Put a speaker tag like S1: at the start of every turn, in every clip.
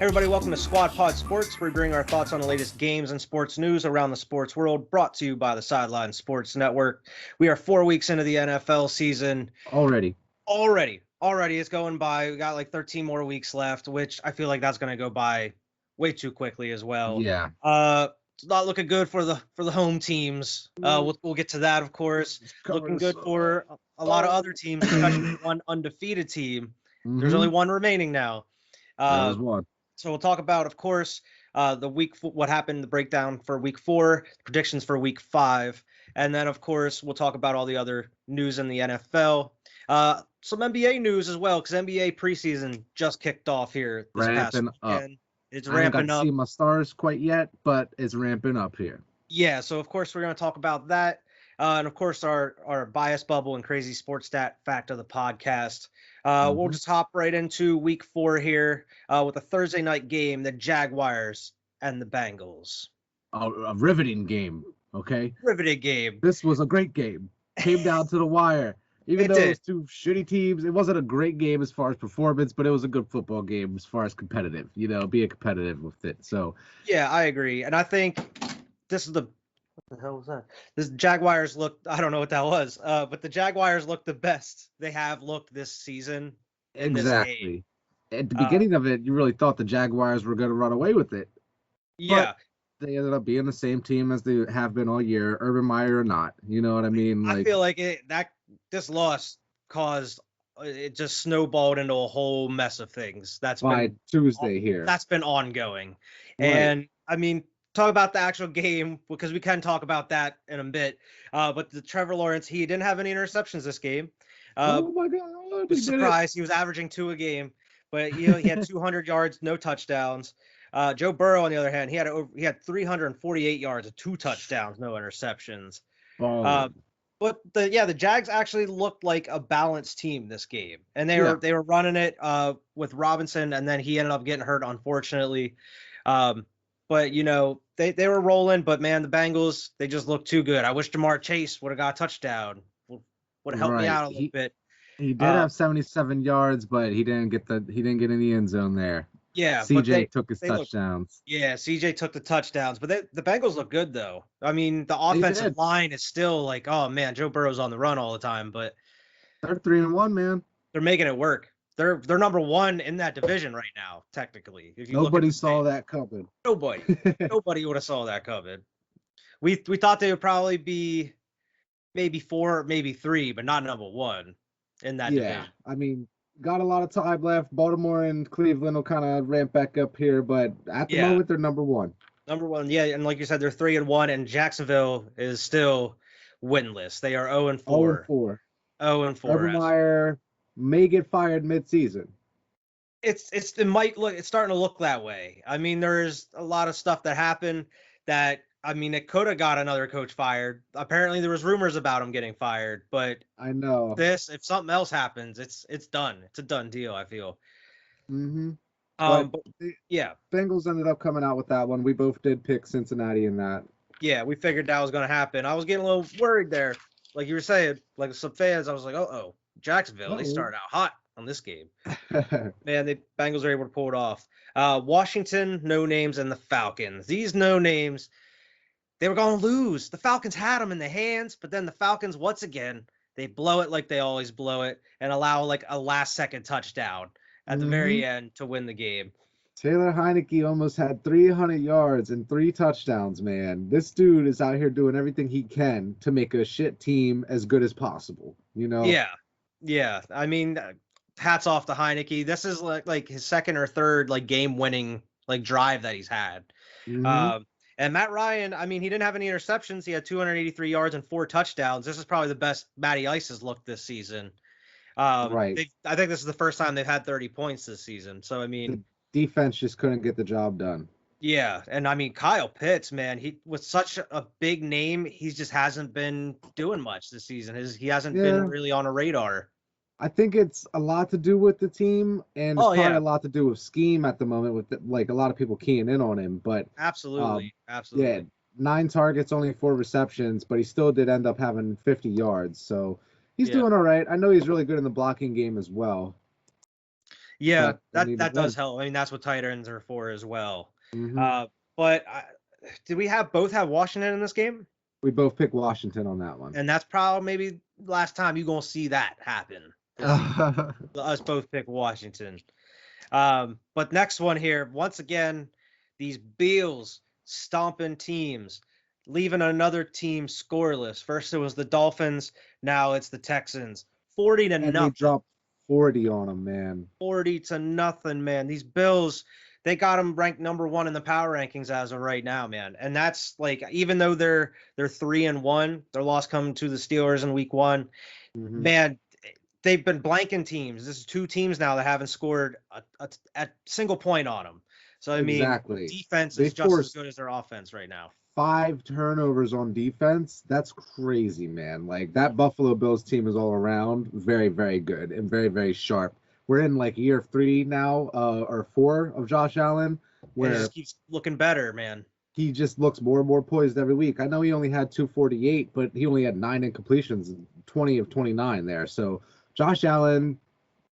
S1: Everybody, welcome to Squad Pod Sports, where we bring our thoughts on the latest games and sports news around the sports world, brought to you by the Sideline Sports Network. We are 4 weeks into the NFL season.
S2: Already,
S1: it's going by. We got like 13 more weeks left, which I feel like that's going to go by way too quickly as well.
S2: Yeah.
S1: It's not looking good for the home teams. We'll get to that, of course. Looking good for a lot of other teams, especially one undefeated team.
S2: Mm-hmm.
S1: There's only one remaining now.
S2: There's one.
S1: So we'll talk about, of course, what happened, the breakdown for week 4, predictions for week 5, and then, of course, we'll talk about all the other news in the NFL. Some NBA news as well, because NBA preseason just kicked off here this past weekend. It's ramping up. I haven't got to
S2: see my stars quite yet, but it's ramping up here.
S1: Yeah, so of course we're going to talk about that, and of course our bias bubble and crazy sports stat fact of the podcast. We'll just hop right into week 4 here with a Thursday night game, the Jaguars and the Bengals.
S2: A riveting game, okay?
S1: Riveting game.
S2: This was a great game. Came down to the wire. Even though it was two shitty teams, it wasn't a great game as far as performance, but it was a good football game as far as competitive, being competitive with it. So
S1: yeah, I agree. And I think this is what the hell was that? This Jaguars looked, I don't know what that was, but the Jaguars looked the best they have looked this season.
S2: Exactly. At the beginning of it, you really thought the Jaguars were going to run away with it.
S1: Yeah.
S2: But they ended up being the same team as they have been all year, Urban Meyer or not. You know what I mean?
S1: I feel like this loss caused it just snowballed into a whole mess of things. That's
S2: by Tuesday here.
S1: That's been ongoing.
S2: Right.
S1: And I mean, talk about the actual game, because we can talk about that in a bit. But the Trevor Lawrence, he didn't have any interceptions this game.
S2: Oh my God!
S1: Was surprised. He was averaging 2 a game, but he had 200 yards, no touchdowns. Joe Burrow, on the other hand, he had 348 yards, 2 touchdowns, no interceptions. But the Jags actually looked like a balanced team this game, and they were running it with Robinson, and then he ended up getting hurt, unfortunately. But they were rolling. But man, the Bengals, they just looked too good. I wish Jamar Chase would have got a touchdown. Would have helped me out a little bit.
S2: He did have 77 yards, but he didn't get in the end zone there.
S1: Yeah,
S2: CJ took his touchdowns.
S1: CJ took the touchdowns, but the Bengals look good though. I mean, the offensive line is still like, oh man, Joe Burrow's on the run all the time, but
S2: they're 3-1, man.
S1: They're making it work. They're number 1 in that division right now, technically. If you
S2: Nobody saw that coming.
S1: Nobody would have saw that coming. We thought they would probably be maybe 4, maybe 3, but not number 1 in that division.
S2: Yeah, I mean, got a lot of time left. Baltimore and Cleveland will kind of ramp back up here, but at the moment they're number 1.
S1: Number 1, yeah, and like you said, they're 3-1, and Jacksonville is still winless. They are 0-4. 0-4.
S2: Urban Meyer may get fired mid-season.
S1: It's starting to look that way. I mean, there's a lot of stuff that happened that, I mean, it could have got another coach fired. Apparently, there was rumors about him getting fired, but
S2: I know
S1: if something else happens, it's done. It's a done deal, I feel.
S2: Mm-hmm. Bengals ended up coming out with that one. We both did pick Cincinnati in that.
S1: Yeah, we figured that was going to happen. I was getting a little worried there. Like you were saying, like some fans, I was like, Jacksonville, they started out hot on this game. Man, the Bengals are able to pull it off. Washington, no names, and the Falcons. These no names, they were going to lose. The Falcons had them in the hands, but then the Falcons, once again, they blow it like they always blow it and allow like a last-second touchdown at the very end to win the game.
S2: Taylor Heineke almost had 300 yards and 3 touchdowns, man. This dude is out here doing everything he can to make a shit team as good as possible,
S1: Yeah. I mean, hats off to Heineke. This is like his second or third like game-winning like drive that he's had. And Matt Ryan, I mean, he didn't have any interceptions. He had 283 yards and 4 touchdowns. This is probably the best Matty Ice has looked this season.
S2: Right.
S1: I think this is the first time they've had 30 points this season. So, I mean,
S2: the defense just couldn't get the job done.
S1: Yeah. And I mean, Kyle Pitts, man, he was such a big name. He just hasn't been doing much this season. He hasn't been really on a radar.
S2: I think it's a lot to do with the team, and it's probably a lot to do with scheme at the moment with like a lot of people keying in on him. But
S1: absolutely.
S2: Yeah, 9 targets, only 4 receptions, but he still did end up having 50 yards. So he's doing all right. I know he's really good in the blocking game as well.
S1: Yeah,
S2: but they need to
S1: that does
S2: win.
S1: help. I mean, that's what tight ends are for as well.
S2: Mm-hmm.
S1: But did we both have Washington in this game?
S2: We both picked Washington on that one.
S1: And that's probably maybe last time you're gonna see that happen this year. Us both pick Washington. But next one here, once again, these Bills stomping teams, leaving another team scoreless. First it was the Dolphins, now it's the Texans. 40 to
S2: And
S1: nothing.
S2: they dropped 40 on them, man.
S1: 40 to nothing, man. These Bills, they got them ranked number 1 in the power rankings as of right now, man. And that's like, even though they're 3-1, their loss coming to the Steelers in week 1, man, they've been blanking teams. This is 2 teams now that haven't scored a single point on them. So I mean, defense is just as good as their offense right now.
S2: 5 turnovers on defense. That's crazy, man. Like, that Buffalo Bills team is all around very, very good and very, very sharp. We're in like year 3 now, or 4 of Josh Allen, where
S1: it just keeps looking better, man.
S2: He just looks more and more poised every week. I know he only had 248, but he only had 9 incompletions, 20 of 29 there. So Josh Allen,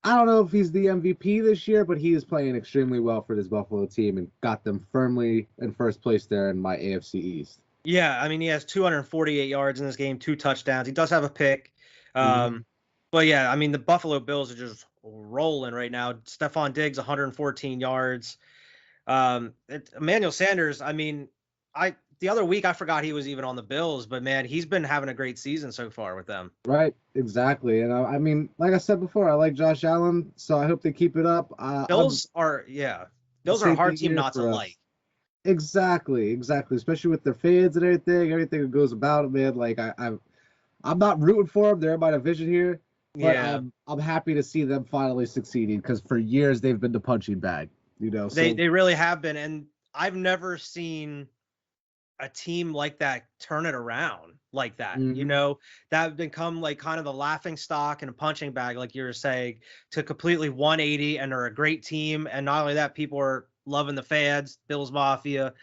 S2: I don't know if he's the MVP this year, but he is playing extremely well for this Buffalo team and got them firmly in first place there in my AFC East.
S1: Yeah, I mean, he has 248 yards in this game, 2 touchdowns. He does have a pick. But yeah, I mean, the Buffalo Bills are just rolling right now. Stephon Diggs, 114 yards. Emmanuel Sanders, I mean, the other week I forgot he was even on the Bills, but man, he's been having a great season so far with them.
S2: Right, exactly. And I mean, like I said before, I like Josh Allen, so I hope they keep it up.
S1: Bills are a hard team not to like.
S2: Exactly, especially with their fans and everything that goes about it, man. Like I'm not rooting for them. They're in my division here, but I'm happy to see them finally succeeding because for years they've been the punching bag. You know,
S1: they really have been, and I've never seen a team like that turn it around like that. You know, that become like kind of the laughing stock and a punching bag, like you were saying, to completely 180, and are a great team. And not only that, people are loving the fans, Bills Mafia.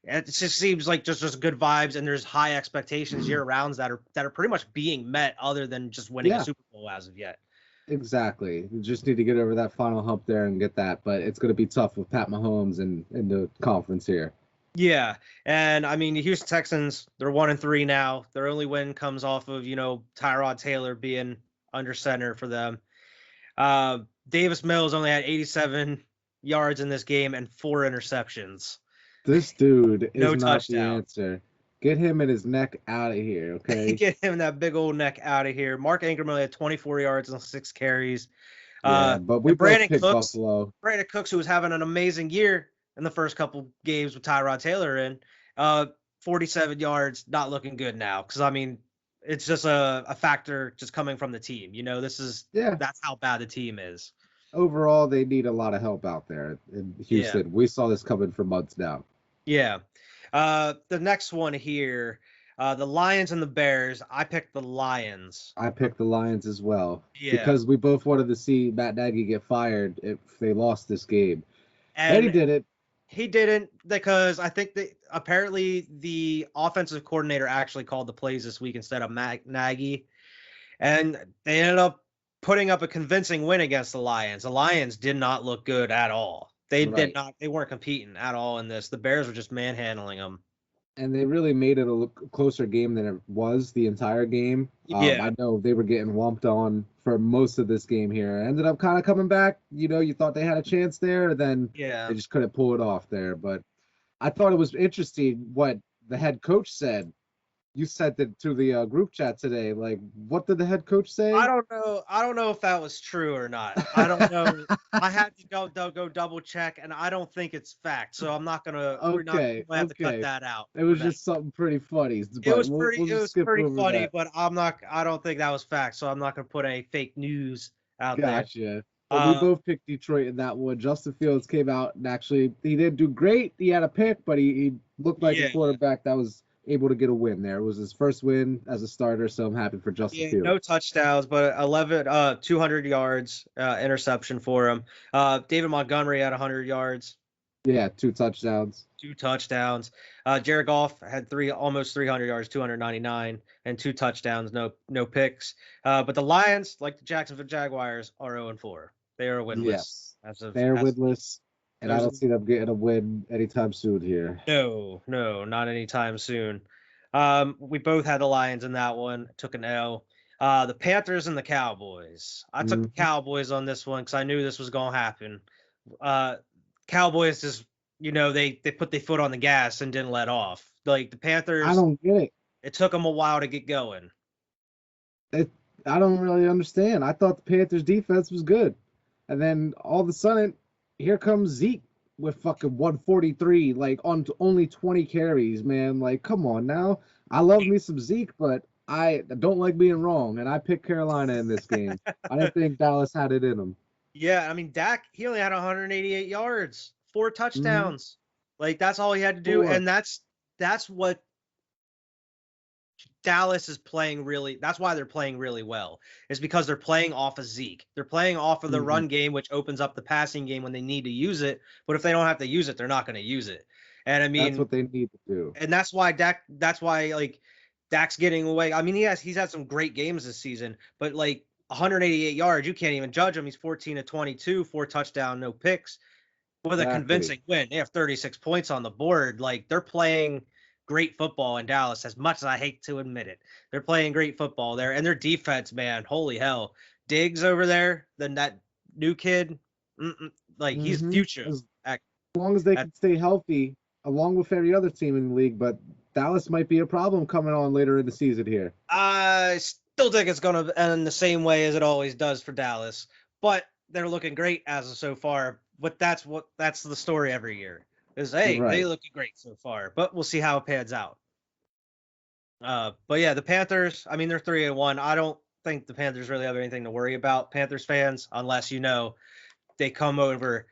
S1: It just seems like just good vibes, and there's high expectations year rounds that are pretty much being met, other than just winning a Super Bowl as of yet.
S2: Exactly. You just need to get over that final hump there and get that, but it's going to be tough with Pat Mahomes in the conference here.
S1: Yeah, and I mean, the Houston Texans, they're 1-3 now. Their only win comes off of, Tyrod Taylor being under center for them. Davis Mills only had 87 yards in this game and 4 interceptions.
S2: This dude is
S1: no
S2: not
S1: touchdown.
S2: The answer. Get him and his neck out of here, okay?
S1: Get him that big old neck out of here. Mark Ingram only had 24 yards and 6 carries.
S2: But we both picked Buffalo.
S1: Brandon Cooks, who was having an amazing year in the first couple games with Tyrod Taylor in, 47 yards, not looking good now. Because, I mean, it's just a factor just coming from the team. That's how bad the team is.
S2: Overall, they need a lot of help out there in Houston. We saw this coming for months now.
S1: Yeah. The next one here, the Lions and the Bears. I picked the Lions.
S2: I picked the Lions as well.
S1: Yeah.
S2: Because we both wanted to see Matt Nagy get fired if they lost this game. And he did it.
S1: He didn't, because I think that apparently the offensive coordinator actually called the plays this week instead of Nagy. And they ended up putting up a convincing win against the Lions. The Lions did not look good at all. They weren't competing at all in this. The Bears were just manhandling them.
S2: And they really made it a closer game than it was the entire game. I know they were getting whumped on for most of this game here. Ended up kind of coming back. You thought they had a chance there, then they just couldn't pull it off there. But I thought it was interesting what the head coach said. You sent it to the group chat today. Like, what did the head coach say?
S1: I don't know if that was true or not. I don't know. I had to go double check, and I don't think it's fact. So I'm not gonna. We're have to cut that out.
S2: It was just something pretty funny.
S1: It was pretty funny, but I'm not. I don't think that was fact. So I'm not gonna put any fake news out there.
S2: Gotcha. We both picked Detroit in that one. Justin Fields came out and actually he didn't do great. He had a pick, but he looked like a quarterback that was able to get a win there. It was his first win as a starter, so I'm happy for Justin Fields.
S1: No touchdowns, but 200 yards, interception for him. David Montgomery had 100 yards.
S2: Yeah, 2 touchdowns.
S1: Jared Goff had almost 300 yards, 299, and 2 touchdowns, no picks. But the Lions, like the Jacksonville Jaguars, are 0-4. They are winless.
S2: Yes, they're winless, and I don't see them getting a win anytime soon here.
S1: No, not anytime soon. We both had the Lions in that one. Took an L. The Panthers and the Cowboys. I took the Cowboys on this one because I knew this was going to happen. Cowboys just, they put their foot on the gas and didn't let off. Like the Panthers,
S2: I don't get it.
S1: It took them a while to get going.
S2: I don't really understand. I thought the Panthers defense was good. And then all of a sudden, here comes Zeke with fucking 143, like on only 20 carries, man. Like, come on now. I love me some Zeke, but I don't like being wrong. And I picked Carolina in this game. I didn't think Dallas had it in them.
S1: Yeah, I mean, Dak, he only had 188 yards, 4 touchdowns. Like, that's all he had to do. And that's what Dallas is playing really. That's why they're playing really well. Is because they're playing off of Zeke. They're playing off of the run game, which opens up the passing game when they need to use it. But if they don't have to use it, they're not going to use it. And I mean,
S2: that's what they need to do.
S1: And that's why Dak's getting away. I mean, he's had some great games this season, but like 188 yards, you can't even judge him. He's 14 to 22, 4 touchdowns, no picks, with a convincing win. They have 36 points on the board. Like, they're playing great football in Dallas, as much as I hate to admit it. They're playing great football there, and their defense, man, holy hell. Diggs over there, then that new kid, he's future.
S2: As long as they can stay healthy, along with every other team in the league, but Dallas might be a problem coming on later in the season here.
S1: I still think it's going to end the same way as it always does for Dallas, but they're looking great as of so far. But that's the story every year. They looking great so far, but we'll see how it pans out. But yeah, the Panthers, I mean, they're 3-1. I don't think the Panthers really have anything to worry about, Panthers fans, unless they come over.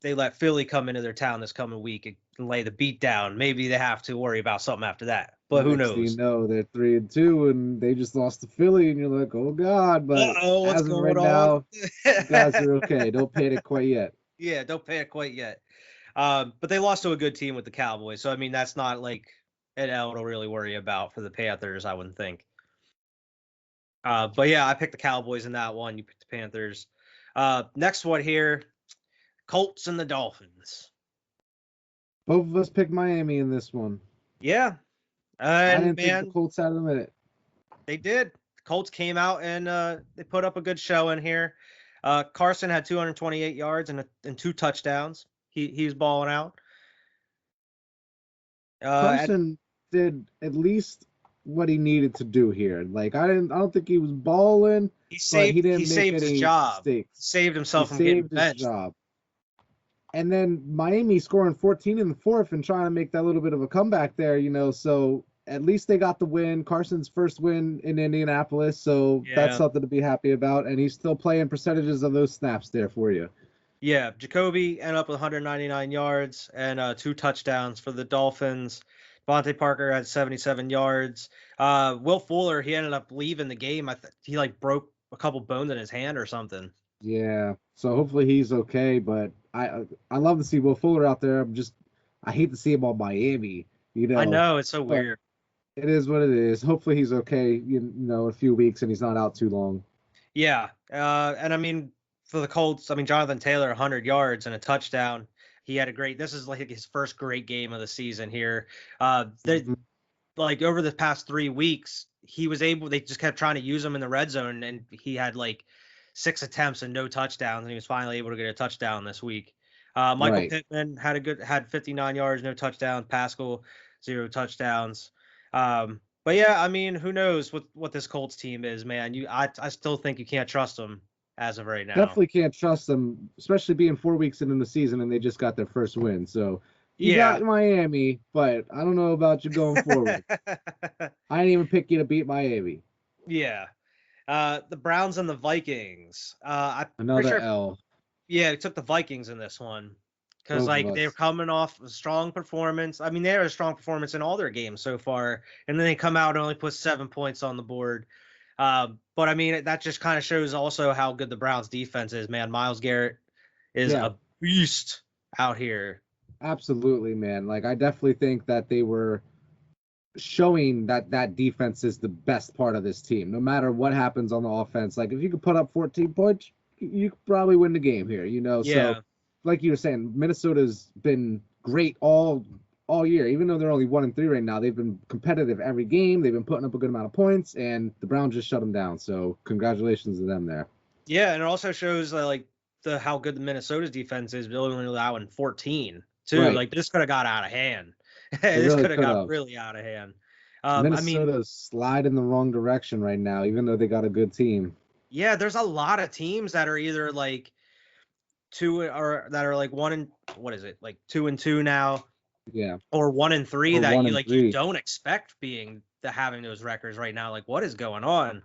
S1: They let Philly come into their town this coming week and lay the beat down. Maybe they have to worry about something after that, but who knows?
S2: They're 3-2 and they just lost to Philly, and you're like, oh god. But
S1: what's
S2: as of
S1: going
S2: right
S1: on?
S2: Now, you guys are okay. Don't panic quite yet.
S1: Yeah, don't panic quite yet. But they lost to a good team with the Cowboys, so I mean that's not like an L to really worry about for the Panthers, I wouldn't think. But yeah, I picked the Cowboys in that one. You picked the Panthers. Next one here, Colts and the Dolphins.
S2: Both of us picked Miami in this one.
S1: Yeah,
S2: I didn't think the Colts had them in it.
S1: They did. The Colts came out and they put up a good show in here. Carson had 228 yards and 2 touchdowns. He's balling out.
S2: Carson did at least what he needed to do here. Like I don't think he was balling. He saved
S1: his job. Mistakes. He saved himself from getting benched.
S2: And then Miami scoring 14 in the fourth and trying to make that little bit of a comeback there, so at least they got the win. Carson's first win in Indianapolis, so that's something to be happy about. And he's still playing percentages of those snaps there for you.
S1: Yeah, Jacoby ended up with 199 yards and 2 touchdowns for the Dolphins. Devontae Parker had 77 yards. Will Fuller, he ended up leaving the game. He broke a couple bones in his hand or something.
S2: Yeah, so hopefully he's okay. But I love to see Will Fuller out there. I hate to see him on Miami.
S1: I know, it's so weird.
S2: It is what it is. Hopefully he's okay. A few weeks and he's not out too long.
S1: Yeah, and I mean, for the Colts, I mean, Jonathan Taylor, 100 yards and a touchdown. He had this is like his first great game of the season here. Over the past 3 weeks, they just kept trying to use him in the red zone, and he had 6 attempts and no touchdowns, and he was finally able to get a touchdown this week. Michael Pittman had 59 yards, no touchdowns. Pascal, 0 touchdowns. But yeah, I mean, who knows what this Colts team is, man. I still think you can't trust them as of right now.
S2: Definitely can't trust them, especially being 4 weeks into the season and they just got their first win. So you got Miami, but I don't know about you going forward. I didn't even pick you to beat Miami.
S1: Yeah. The Browns and the Vikings.
S2: Another L.
S1: Yeah, I took the Vikings in this one because they were coming off a strong performance. I mean, they had a strong performance in all their games so far, and then they come out and only put 7 points on the board. But I mean, that just kind of shows also how good the Browns defense is, man. Myles Garrett is a beast out here.
S2: Absolutely, man. I definitely think that they were showing that defense is the best part of this team. No matter what happens on the offense, if you could put up 14 points, you probably win the game here, you know.
S1: Yeah.
S2: So, like you were saying, Minnesota's been great all year. Even though they're only 1-3 right now, they've been competitive every game. They've been putting up a good amount of points, and the Browns just shut them down. So, congratulations to them there.
S1: Yeah, and it also shows like how good the Minnesota's defense is, only allowing 14 too.
S2: Right.
S1: Like this could have got out of hand.
S2: It
S1: This
S2: really
S1: could have
S2: could
S1: got
S2: have.
S1: really out of hand.
S2: Minnesota's slide in the wrong direction right now, even though they got a good team.
S1: Yeah, there's a lot of teams that are either like 2-2 now.
S2: Yeah.
S1: Or 1-3
S2: Or
S1: that
S2: 1-3.
S1: you don't expect having those records right now. Like, what is going on?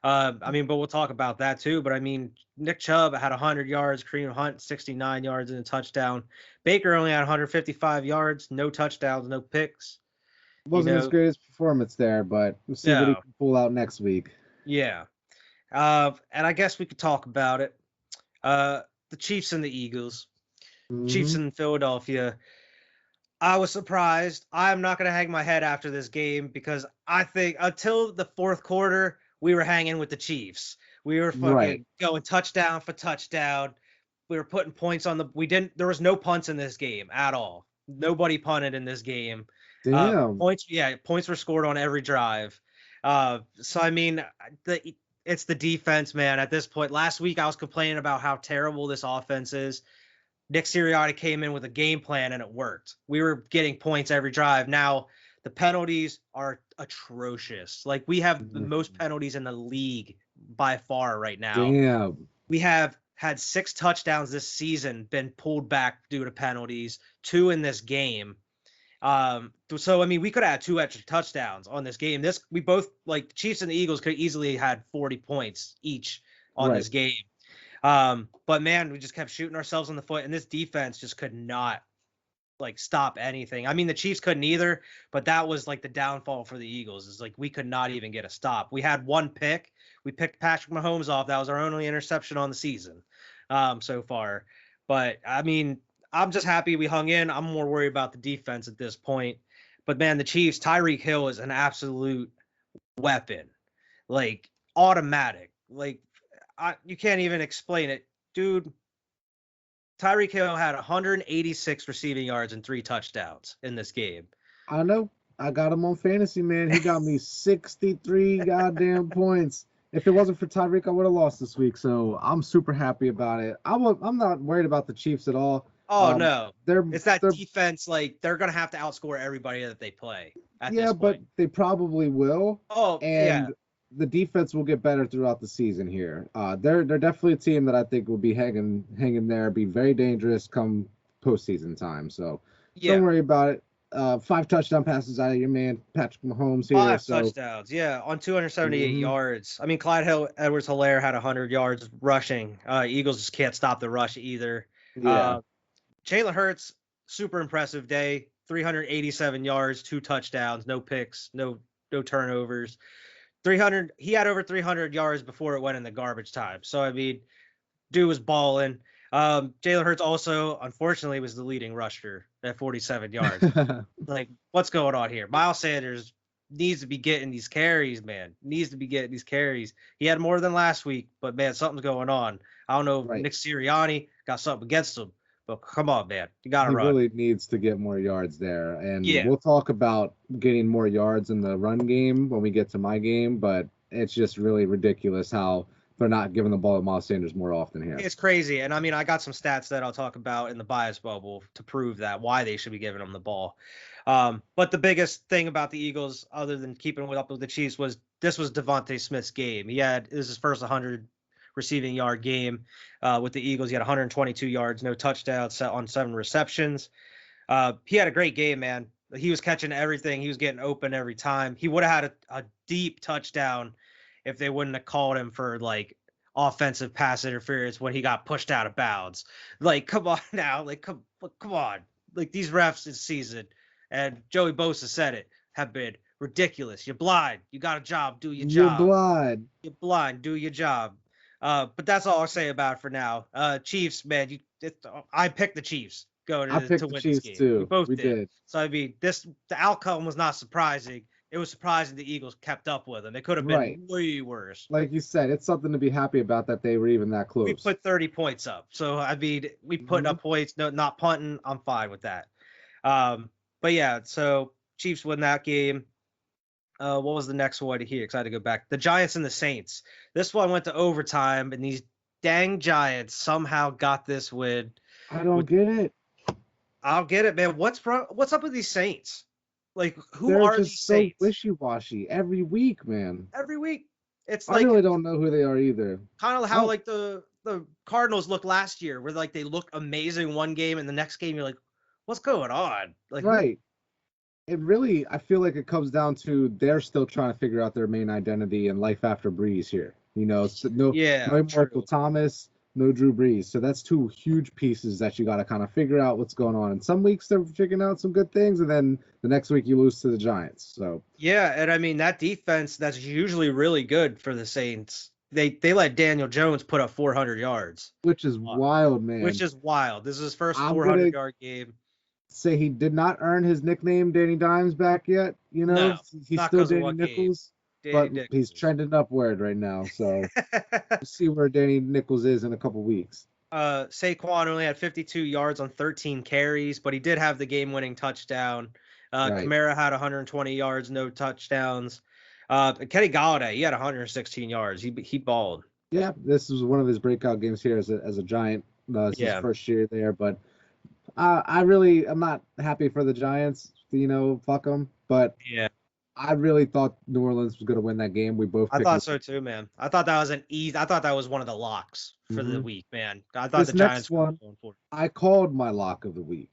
S1: But we'll talk about that too. But Nick Chubb had 100 yards, Kareem Hunt 69 yards and a touchdown. Baker only had 155 yards, no touchdowns, no picks.
S2: Wasn't his greatest performance there, but we'll see what he can pull out next week.
S1: Yeah. And I guess we could talk about it. The Chiefs and the Eagles. Mm-hmm. Chiefs in Philadelphia. I was surprised. I'm not going to hang my head after this game because I think until the fourth quarter, we were hanging with the Chiefs. We were fucking going touchdown for touchdown. We were putting points on there was no punts in this game at all. Nobody punted in this game.
S2: Damn.
S1: Points were scored on every drive. It's the defense, man, at this point. Last week, I was complaining about how terrible this offense is. Nick Sirianni came in with a game plan and it worked. We were getting points every drive. Now the penalties are atrocious. Like we have the most penalties in the league by far right now.
S2: Damn.
S1: We have had 6 touchdowns this season been pulled back due to penalties, 2 in this game. So we could have had 2 extra touchdowns on this game. We both, like the Chiefs and the Eagles, could easily had 40 points each on this game. But man, we just kept shooting ourselves in the foot, and this defense just could not stop anything. The Chiefs couldn't either, but that was like the downfall for the Eagles. Is like we could not even get a stop. We had 1 pick. We picked Patrick Mahomes off. That was our only interception on the season so far. But I'm just happy we hung in. I'm more worried about the defense at this point. But man, the Chiefs, Tyreek Hill is an absolute weapon, like automatic, like. You can't even explain it. Dude, Tyreek Hill had 186 receiving yards and 3 touchdowns in this game.
S2: I know. I got him on fantasy, man. He got me 63 goddamn points. If it wasn't for Tyreek, I would have lost this week. So I'm super happy about it. I'm not worried about the Chiefs at all.
S1: Oh, no. It's that defense. Like, they're going to have to outscore everybody that they play at this point.
S2: But they probably will.
S1: Oh, yeah.
S2: The defense will get better throughout the season here. They're definitely a team that I think will be hanging there, be very dangerous come postseason time. So don't worry about it. 5 touchdown passes out of your man Patrick Mahomes here.
S1: 5 touchdowns, on 278 yards. Clyde Edwards-Helaire had 100 yards rushing. Eagles just can't stop the rush either.
S2: Yeah.
S1: Jalen Hurts, super impressive day. 387 yards, 2 touchdowns, no picks, no turnovers. 300. He had over 300 yards before it went in the garbage time. So dude was balling. Jalen Hurts also, unfortunately, was the leading rusher at 47 yards. Like, what's going on here? Miles Sanders needs to be getting these carries, man. He had more than last week, but man, something's going on. I don't know if Nick Sirianni got something against him. But come on, man. You got to run.
S2: He really needs to get more yards there. And we'll talk about getting more yards in the run game when we get to my game, but it's just really ridiculous how they're not giving the ball to Miles Sanders more often here.
S1: It's crazy. And I got some stats that I'll talk about in the bias bubble to prove why they should be giving him the ball. But the biggest thing about the Eagles, other than keeping up with the Chiefs, was this was Devontae Smith's game. This is his first 100 receiving yard game with the Eagles. He had 122 yards, no touchdowns on 7 receptions. He had a great game, man. He was catching everything. He was getting open every time. He would have had a deep touchdown if they wouldn't have called him for offensive pass interference when he got pushed out of bounds. Like, come on now. Like, come on. Like, these refs this season, and Joey Bosa said it, have been ridiculous. You're blind. You got a job. Do your job. You're blind. Do your job. But that's all I'll say about it for now. Chiefs, man, I picked the Chiefs going to win this game.
S2: Too.
S1: We both did. So the outcome was not surprising. it was surprising the Eagles kept up with them. It could have
S2: Right.
S1: been way worse.
S2: Like you said, it's something to be happy about that they were even that close.
S1: We put 30 points up. So, I mean, we put up points, no, not punting. I'm fine with that. But yeah, so Chiefs win that game. What was the next one here? Because I had to go back. The Giants and the Saints. This one went to overtime, and these dang Giants somehow got this win.
S2: I don't get it.
S1: I'll get it, man. What's up with these Saints? Like,
S2: They're
S1: are
S2: just
S1: these
S2: so
S1: Saints?
S2: Wishy-washy every week, man.
S1: Every week. It's
S2: I really don't know who they are either.
S1: Kind of how like the Cardinals looked last year, where like they looked amazing one game, and the next game you're like, what's going on? Like,
S2: right. It really, I feel like it comes down to they're still trying to figure out their main identity and life after Breeze here. You know, no Michael Thomas, no Drew Brees. So that's two huge pieces that you got to kind of figure out what's going on. And some weeks they're figuring out some good things, and then the next week you lose to the Giants. So
S1: yeah, and I mean that defense that's usually really good for the Saints. They let Daniel Jones put up 400 yards,
S2: which is wild, man.
S1: Which is wild. This is his first 400-yard game.
S2: Say he did not earn his nickname Danny Dimes back yet. You know,
S1: no,
S2: he's still Danny Nichols. He's trending upward right now, so we'll see where Danny Nichols is in a couple weeks.
S1: Saquon only had 52 yards on 13 carries, but he did have the game-winning touchdown. Kamara had 120 yards, no touchdowns. Kenny Golladay, he had 116 yards. He balled.
S2: Yeah, this was one of his breakout games here as a Giant. His first year there, but I'm not happy for the Giants. You know, fuck them. But
S1: yeah.
S2: I really thought New Orleans was going to win that game.
S1: I thought so too, man. I thought that was one of the locks for the week, man. I thought the Giants were going for it.
S2: I called my lock of the week.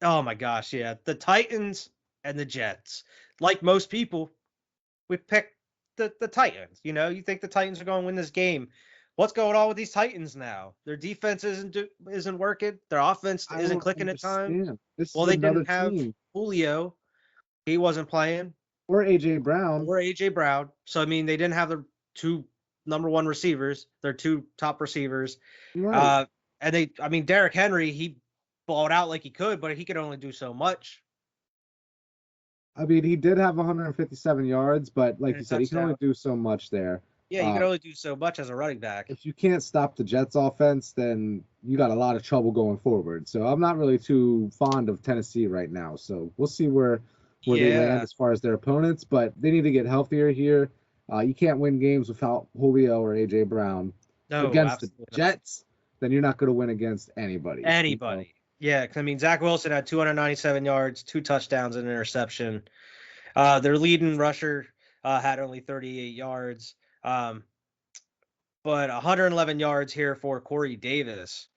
S1: Oh my gosh, yeah. The Titans and the Jets. Like most people, we picked the Titans. You know, you think the Titans are going to win this game. What's going on with these Titans now? Their defense isn't working. Their offense isn't clicking at times. Well, they didn't have Julio. He wasn't playing.
S2: Or A.J. Brown.
S1: So, I mean, they didn't have the two number one receivers. Their two top receivers.
S2: Right.
S1: And Derrick Henry, he balled out like he could, but he could only do so much.
S2: I mean, he did have 157 yards, but like you said, he can only do so much there.
S1: Yeah, you can only do so much as a running back.
S2: If you can't stop the Jets offense, then you got a lot of trouble going forward. So I'm not really too fond of Tennessee right now. So we'll see where they land as far as their opponents, but they need to get healthier here. You can't win games without Julio or A.J. Brown.
S1: No,
S2: against the Jets, then you're not going to win against anybody.
S1: You know? Yeah, because, I mean, Zach Wilson had 297 yards, 2 touchdowns, and an interception. Their leading rusher had only 38 yards. But 111 yards here for Corey Davis.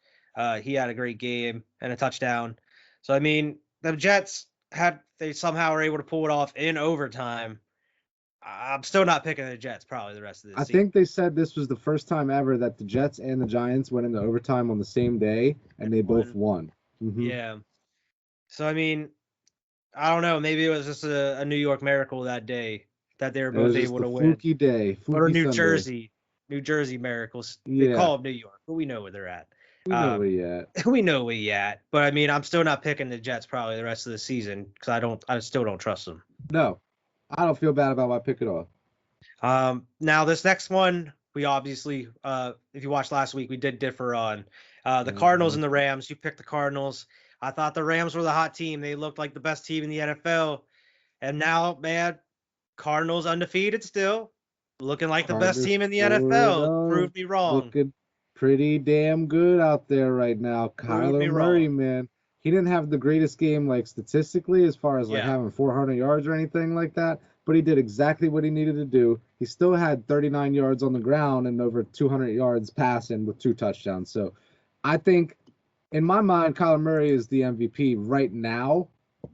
S1: He had a great game and a touchdown. So, I mean, the Jets they somehow were able to pull it off in overtime. I'm still not picking the Jets probably the rest of the season.
S2: I think they said this was the first time ever that the Jets and the Giants went into overtime on the same day, and they both won. Mm-hmm.
S1: Yeah. So, I mean, I don't know. Maybe it was just a New York miracle that day that they were both able to win.
S2: Fluky day.
S1: Or New Jersey miracles. They call them New York, but we know where they're at.
S2: We know where you at.
S1: We know where you at. But, I mean, I'm still not picking the Jets probably the rest of the season because I still don't trust them.
S2: No. I don't feel bad about my pick at all.
S1: Now, this next one, we obviously, if you watched last week, we did differ on the Cardinals and the Rams. You picked the Cardinals. I thought the Rams were the hot team. They looked like the best team in the NFL. And now, man, Cardinals undefeated still. Looking like the best team in the NFL. Prove me wrong.
S2: Looking pretty damn good out there right now. Kyler Murray, man. He didn't have the greatest game, like, statistically, as far as, like, having 400 yards or anything like that. But he did exactly what he needed to do. He still had 39 yards on the ground and over 200 yards passing with 2 touchdowns. So I think, in my mind, Kyler Murray is the MVP right now.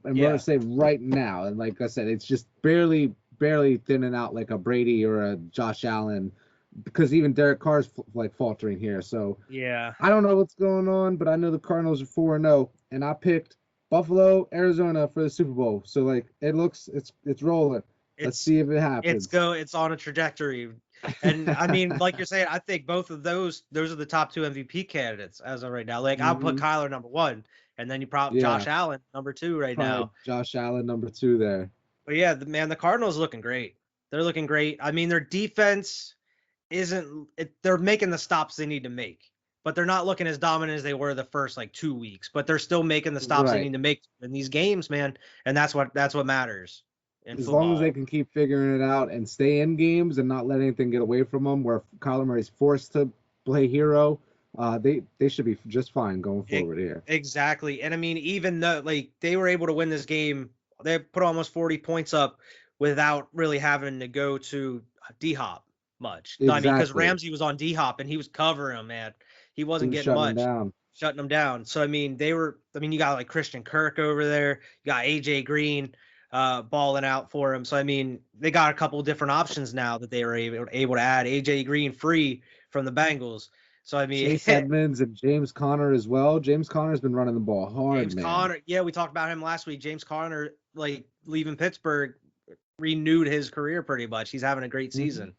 S2: And we're going to say right now. And like I said, it's just barely thinning out like a Brady or a Josh Allen, because even Derek Carr's like faltering here. So
S1: yeah,
S2: I don't know what's going on, but I know the Cardinals are 4-0, and I picked Buffalo, Arizona for the Super Bowl. So like it's rolling. Let's see if it happens.
S1: It's on a trajectory. And I mean, like you're saying, I think both of those are the top 2 MVP candidates as of right now. Like I'll put Kyler number 1, and then you probably Josh Allen number 2 now.
S2: Josh Allen number 2 there.
S1: But yeah, the Cardinals looking great. They're looking great. I mean, their defense they're making the stops they need to make, but they're not looking as dominant as they were the first like 2 weeks, but they're still making the stops they need to make in these games, man. And that's what matters in
S2: as
S1: football.
S2: Long as they can keep figuring it out and stay in games and not let anything get away from them, where Kyler Murray's forced to play hero, they should be just fine going forward here.
S1: Exactly. And I mean, even though like they were able to win this game, they put almost 40 points up without really having to go to D-Hop much.
S2: Exactly.
S1: I mean, because Ramsey was on D-Hop and he was covering him, man. He wasn't getting much. Shutting them down. So I mean, you got like Christian Kirk over there, you got AJ Green balling out for him. So I mean, they got a couple different options now that they were able to add AJ Green free from the Bengals. So I mean,
S2: Chase Edmonds and James Conner as well. James Conner's been running the ball hard, man.
S1: Conner, yeah, we talked about him last week. James Conner, like leaving Pittsburgh, renewed his career pretty much. He's having a great season.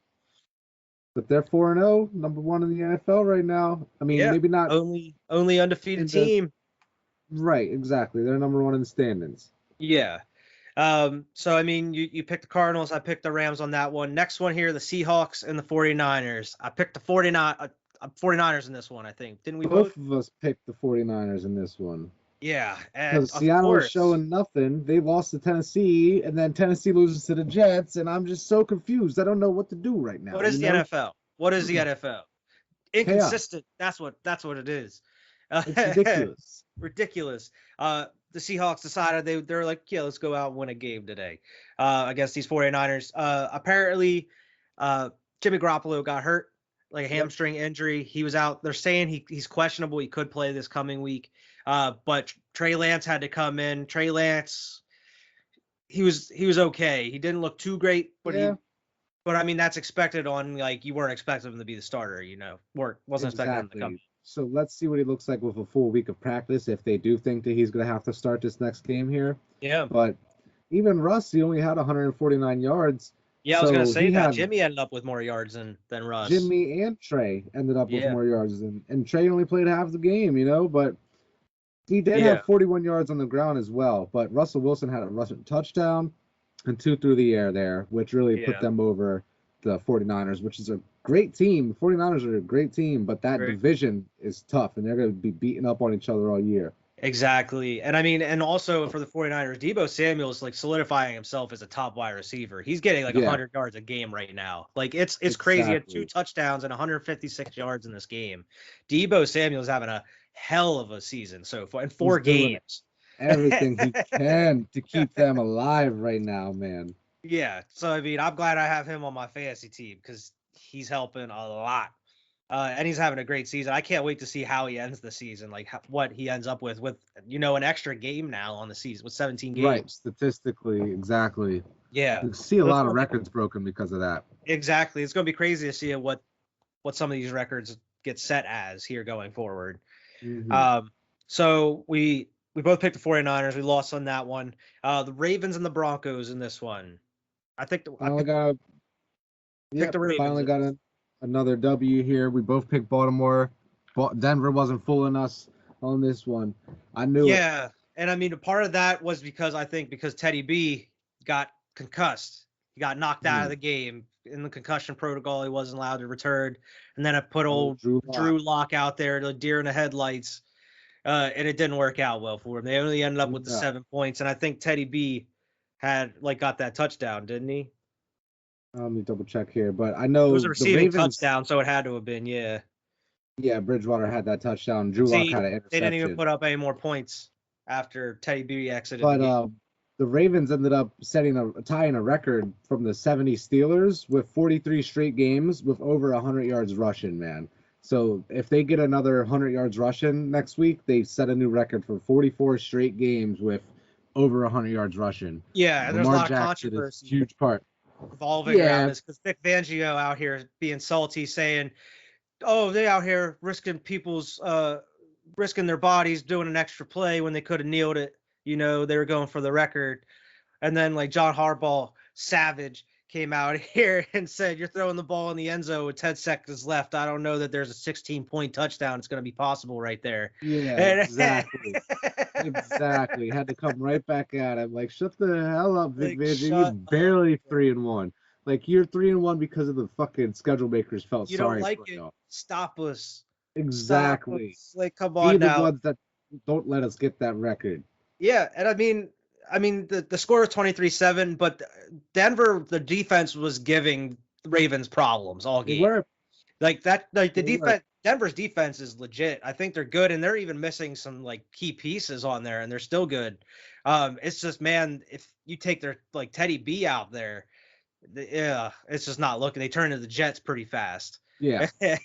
S2: But they're 4-0, number one in the NFL right now. I mean, maybe not
S1: only undefeated team.
S2: Right, exactly. They're number one in the standings.
S1: Yeah. So I mean, you picked the Cardinals, I picked the Rams on that one. Next one here, the Seahawks and the 49ers. I picked the 49ers in this one, I think. Didn't we both?
S2: Both of us picked the 49ers in this one.
S1: Yeah,
S2: because Seattle is showing nothing. They lost to Tennessee, and then Tennessee loses to the Jets, and I'm just so confused. I don't know what to do right now.
S1: What is the NFL? What is the NFL? Inconsistent. Chaos. That's what it is.
S2: It's ridiculous.
S1: Ridiculous. The Seahawks decided they're like, yeah, let's go out and win a game today against these 49ers. Apparently, Jimmy Garoppolo got hurt, like a hamstring injury. He was out. They're saying he's questionable. He could play this coming week. But Trey Lance had to come in. Trey Lance, he was okay. He didn't look too great, but I mean that's expected on like you weren't expecting him to be the starter, wasn't expecting him to come.
S2: So let's see what he looks like with a full week of practice. If they do think that he's going to have to start this next game here, But even Russ, he only had 149 yards.
S1: Yeah, I was going to say that Jimmy ended up with more yards than Russ.
S2: Jimmy and Trey ended up with more yards and Trey only played half the game, but. He did have 41 yards on the ground as well, but Russell Wilson had a rushing touchdown and 2 through the air there, which really put them over the 49ers, which is a great team. The 49ers are a great team, but that division is tough, and they're going to be beating up on each other all year.
S1: Exactly. And I mean, and also for the 49ers, Deebo Samuel's like solidifying himself as a top wide receiver. He's getting like 100 yards a game right now. Like it's crazy. He had 2 touchdowns and 156 yards in this game. Deebo Samuel's having a hell of a season so far in 4 games.
S2: Everything he can to keep them alive right now, man.
S1: Yeah. So I mean, I'm glad I have him on my fantasy team because he's helping a lot. And he's having a great season. I can't wait to see how he ends the season, like what he ends up with an extra game now on the season with 17 games.
S2: Right, statistically, exactly.
S1: Yeah.
S2: You see a lot of records broken because of that.
S1: Exactly. It's going to be crazy to see what some of these records get set as here going forward. Mm-hmm. So we both picked the 49ers. We lost on that one. The Ravens and the Broncos in this one. I think the Ravens.
S2: Finally got another W here. We both picked Baltimore. Denver wasn't fooling us on this one. I knew it.
S1: Yeah, and I mean, a part of that was because Teddy B got concussed. He got knocked out of the game. In the concussion protocol, he wasn't allowed to return. And then I put old Drew Lock out there, the deer in the headlights, and it didn't work out well for him. They only ended up with the 7 points, and I think Teddy B had got that touchdown, didn't he?
S2: Let me double check here, but I know
S1: it was a receiving touchdown, so it had to have been, yeah.
S2: Yeah, Bridgewater had that touchdown. Drew Lock had an interception.
S1: They didn't even put up any more points after Teddy B exited.
S2: But the Ravens ended up tying a record from the 70 Steelers with 43 straight games with over 100 yards rushing, man. So if they get another 100 yards rushing next week, they set a new record for 44 straight games with over 100 yards rushing.
S1: Yeah, and there's a lot of controversy.
S2: Huge part.
S1: Revolving around this because Vic Fangio out here being salty, saying, "Oh, they out here risking their bodies doing an extra play when they could have kneeled it. They were going for the record." And then like John Harbaugh, savage, came out here and said, "You're throwing the ball in the end zone with 10 seconds left. I don't know that there's a 16-point touchdown. It's going to be possible right there."
S2: Yeah, exactly. Exactly. Had to come right back at him. Like, shut the hell up, Vic Fangio. You're barely 3-1. Like, you're 3-1 because of the fucking schedule makers felt
S1: you
S2: sorry
S1: don't like
S2: for
S1: it.
S2: you.
S1: Stop us.
S2: Exactly.
S1: Stop us. Like, come on now.
S2: Be the ones that don't let us get that record.
S1: Yeah, and I mean the score was 23-7, but Denver, the defense was giving the Ravens problems all game. Like the defense, Denver's defense is legit. I think they're good, and they're even missing some like key pieces on there, and they're still good. It's just, man, if you take their like Teddy B out there, it's just not looking. They turn into the Jets pretty fast.
S2: Yeah, they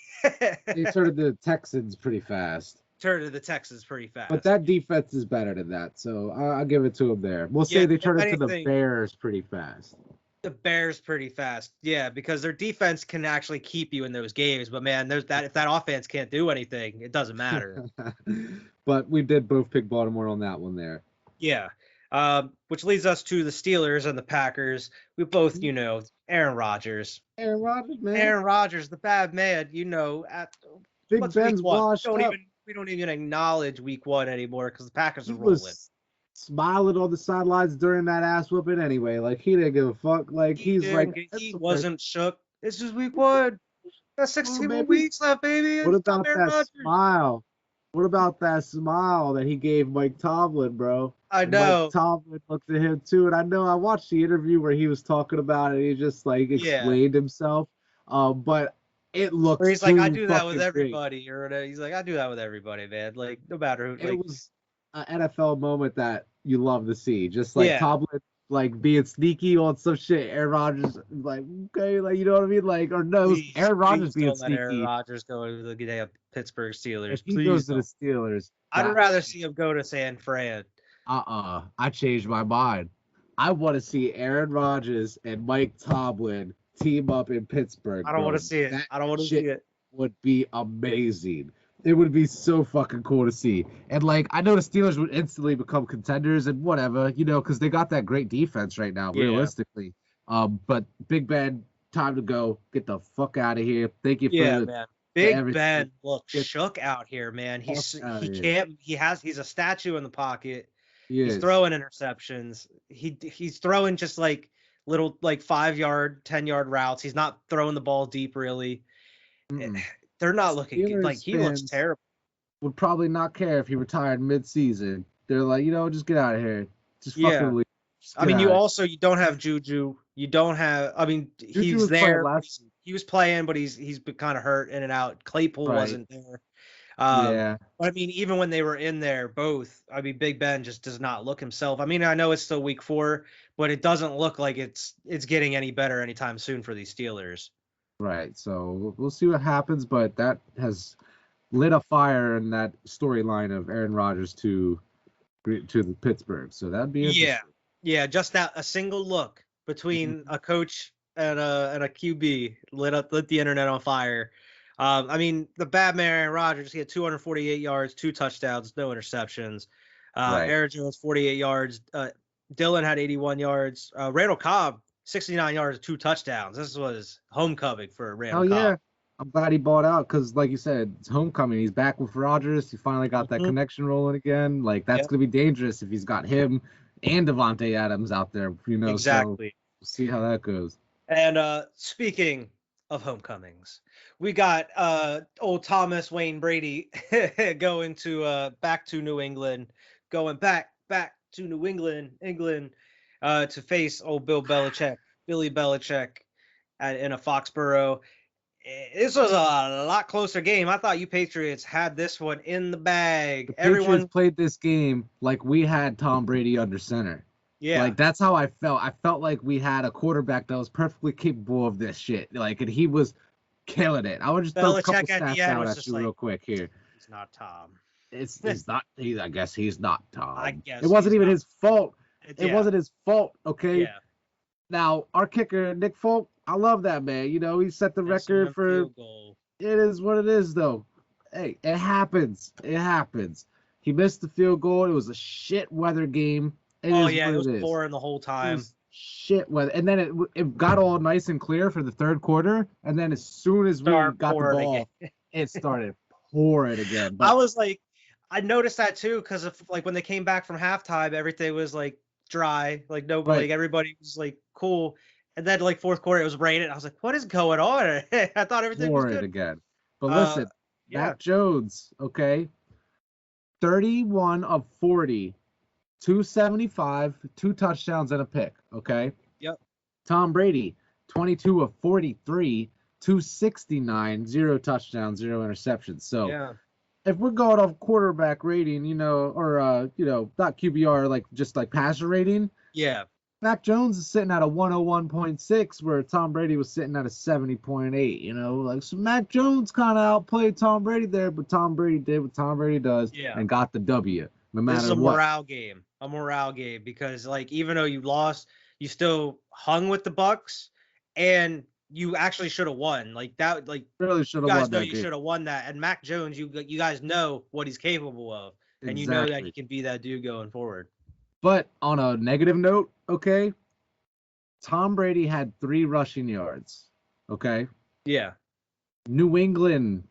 S2: turned into the Texans pretty fast.
S1: Turn to the Texans pretty fast.
S2: But that defense is better than that, so I'll give it to them there. We'll say they turn it to the Bears pretty fast.
S1: The Bears pretty fast, yeah, because their defense can actually keep you in those games. But man, if that offense can't do anything, it doesn't matter.
S2: But we did both pick Baltimore on that one there.
S1: Yeah, which leads us to the Steelers and the Packers. We both, Aaron Rodgers.
S2: Aaron Rodgers, man.
S1: Aaron Rodgers, the bad man.
S2: Big Ben's washed up.
S1: We don't even acknowledge week 1 anymore because the Packers are rolling.
S2: Smiling on the sidelines during that ass whooping anyway. Like, he didn't give a fuck. Like, he
S1: wasn't shook. It's just week 1. Got 16 weeks left, baby.
S2: What about that smile? What about that smile that he gave Mike Tomlin, bro?
S1: I know.
S2: Mike Tomlin looked at him too, and I know I watched the interview where he was talking about it. He just like explained himself. But it looked.
S1: He's like, I do that with everybody, great. Or he's like, I do that with everybody, man. Like, no matter who.
S2: It was an NFL moment that you love to see. Just like Tomlin, like being sneaky on some shit. Aaron Rodgers, like, okay, like, you know what I mean, like, or no, Aaron Rodgers being sneaky. Aaron
S1: Rodgers go to the damn Pittsburgh Steelers.
S2: If he goes to the Steelers,
S1: I'd rather see him go to San Fran.
S2: I changed my mind. I want to see Aaron Rodgers and Mike Tomlin team up in Pittsburgh.
S1: I don't want to see it. I don't want to see it.
S2: Would be amazing. It would be so fucking cool to see. And like, I know the Steelers would instantly become contenders and whatever, because they got that great defense right now, realistically. But Big Ben, time to go. Get the fuck out of here. Thank you for
S1: man. Big Ben looks shook out here, man. He's a statue in the pocket. He's throwing interceptions. He's throwing just like little like 5-yard, 10-yard routes. He's not throwing the ball deep really. They're not looking good. Like, he looks terrible.
S2: Would probably not care if he retired mid-season. They're like, just get out of here. Just fucking leave.
S1: I mean, you don't have Juju. You don't have. I mean, he's there. He was playing, but he's been kind of hurt in and out. Claypool wasn't there. But I mean, even when they were in there, both. I mean, Big Ben just does not look himself. I mean, I know it's still week 4, but it doesn't look like it's getting any better anytime soon for these Steelers.
S2: Right. So we'll see what happens, but that has lit a fire in that storyline of Aaron Rodgers to the Pittsburgh. So that'd be interesting.
S1: Yeah. Just that a single look between a coach and a QB lit the internet on fire. I mean, the bad man Aaron Rodgers, he had 248 yards, 2 touchdowns, no interceptions. Aaron Jones 48 yards. Dylan had 81 yards. Randall Cobb 69 yards, 2 touchdowns. This was homecoming for Randall Cobb.
S2: Yeah. I'm glad he bought out because, like you said, it's homecoming. He's back with Rodgers. He finally got that connection rolling again. Like, that's going to be dangerous if he's got him and Devontae Adams out there.
S1: Exactly.
S2: So we'll see how that goes.
S1: And speaking of homecomings, we got old Thomas Wayne Brady going to back to New England, going back to New England, to face old Billy Belichick in a Foxborough. This was a lot closer game. I thought you Patriots had this one in the bag.
S2: Everyone played this game like we had Tom Brady under center.
S1: Yeah.
S2: Like, that's how I felt. I felt like we had a quarterback that was perfectly capable of this shit. Like, and he was killing it. I would just throw a couple stats out at you real quick here.
S1: He's not Tom.
S2: It's not. I guess he's not Tom. It wasn't even his fault. It wasn't his fault. Okay.
S1: Yeah.
S2: Now our kicker Nick Folk, I love that man. He set the record for. It is what it is, though. Hey, it happens. He missed the field goal. It was a shit weather game.
S1: It was pouring the whole time.
S2: shit weather. And then it got all nice and clear for the third quarter. And then as soon as we got the ball, it started pouring again. But
S1: I noticed that too, because of like when they came back from halftime, everything was like dry, like nobody, like everybody was like cool. And then like fourth quarter, it was raining. I was like, what is going on? I thought everything was good.
S2: Again. But listen, Mac Jones, okay, 31 of 40, 275, 2 touchdowns and a pick, okay?
S1: Yep.
S2: Tom Brady, 22 of 43, 269, 0 touchdowns, 0 interceptions. So if we're going off quarterback rating, or not QBR, like just like passer rating.
S1: Yeah.
S2: Mac Jones is sitting at a 101.6, where Tom Brady was sitting at a 70.8. So Mac Jones kind of outplayed Tom Brady there, but Tom Brady did what Tom Brady does and got the W. No matter what. This is
S1: a morale game, because like even though you lost, you still hung with the Bucs, and you actually should have won. Like that, like
S2: really should have won.
S1: You guys know you should have won that. And Mac Jones, you guys know what he's capable of, and you know that he can be that dude going forward.
S2: But on a negative note, okay, Tom Brady had 3 rushing yards, okay?
S1: Yeah.
S2: New England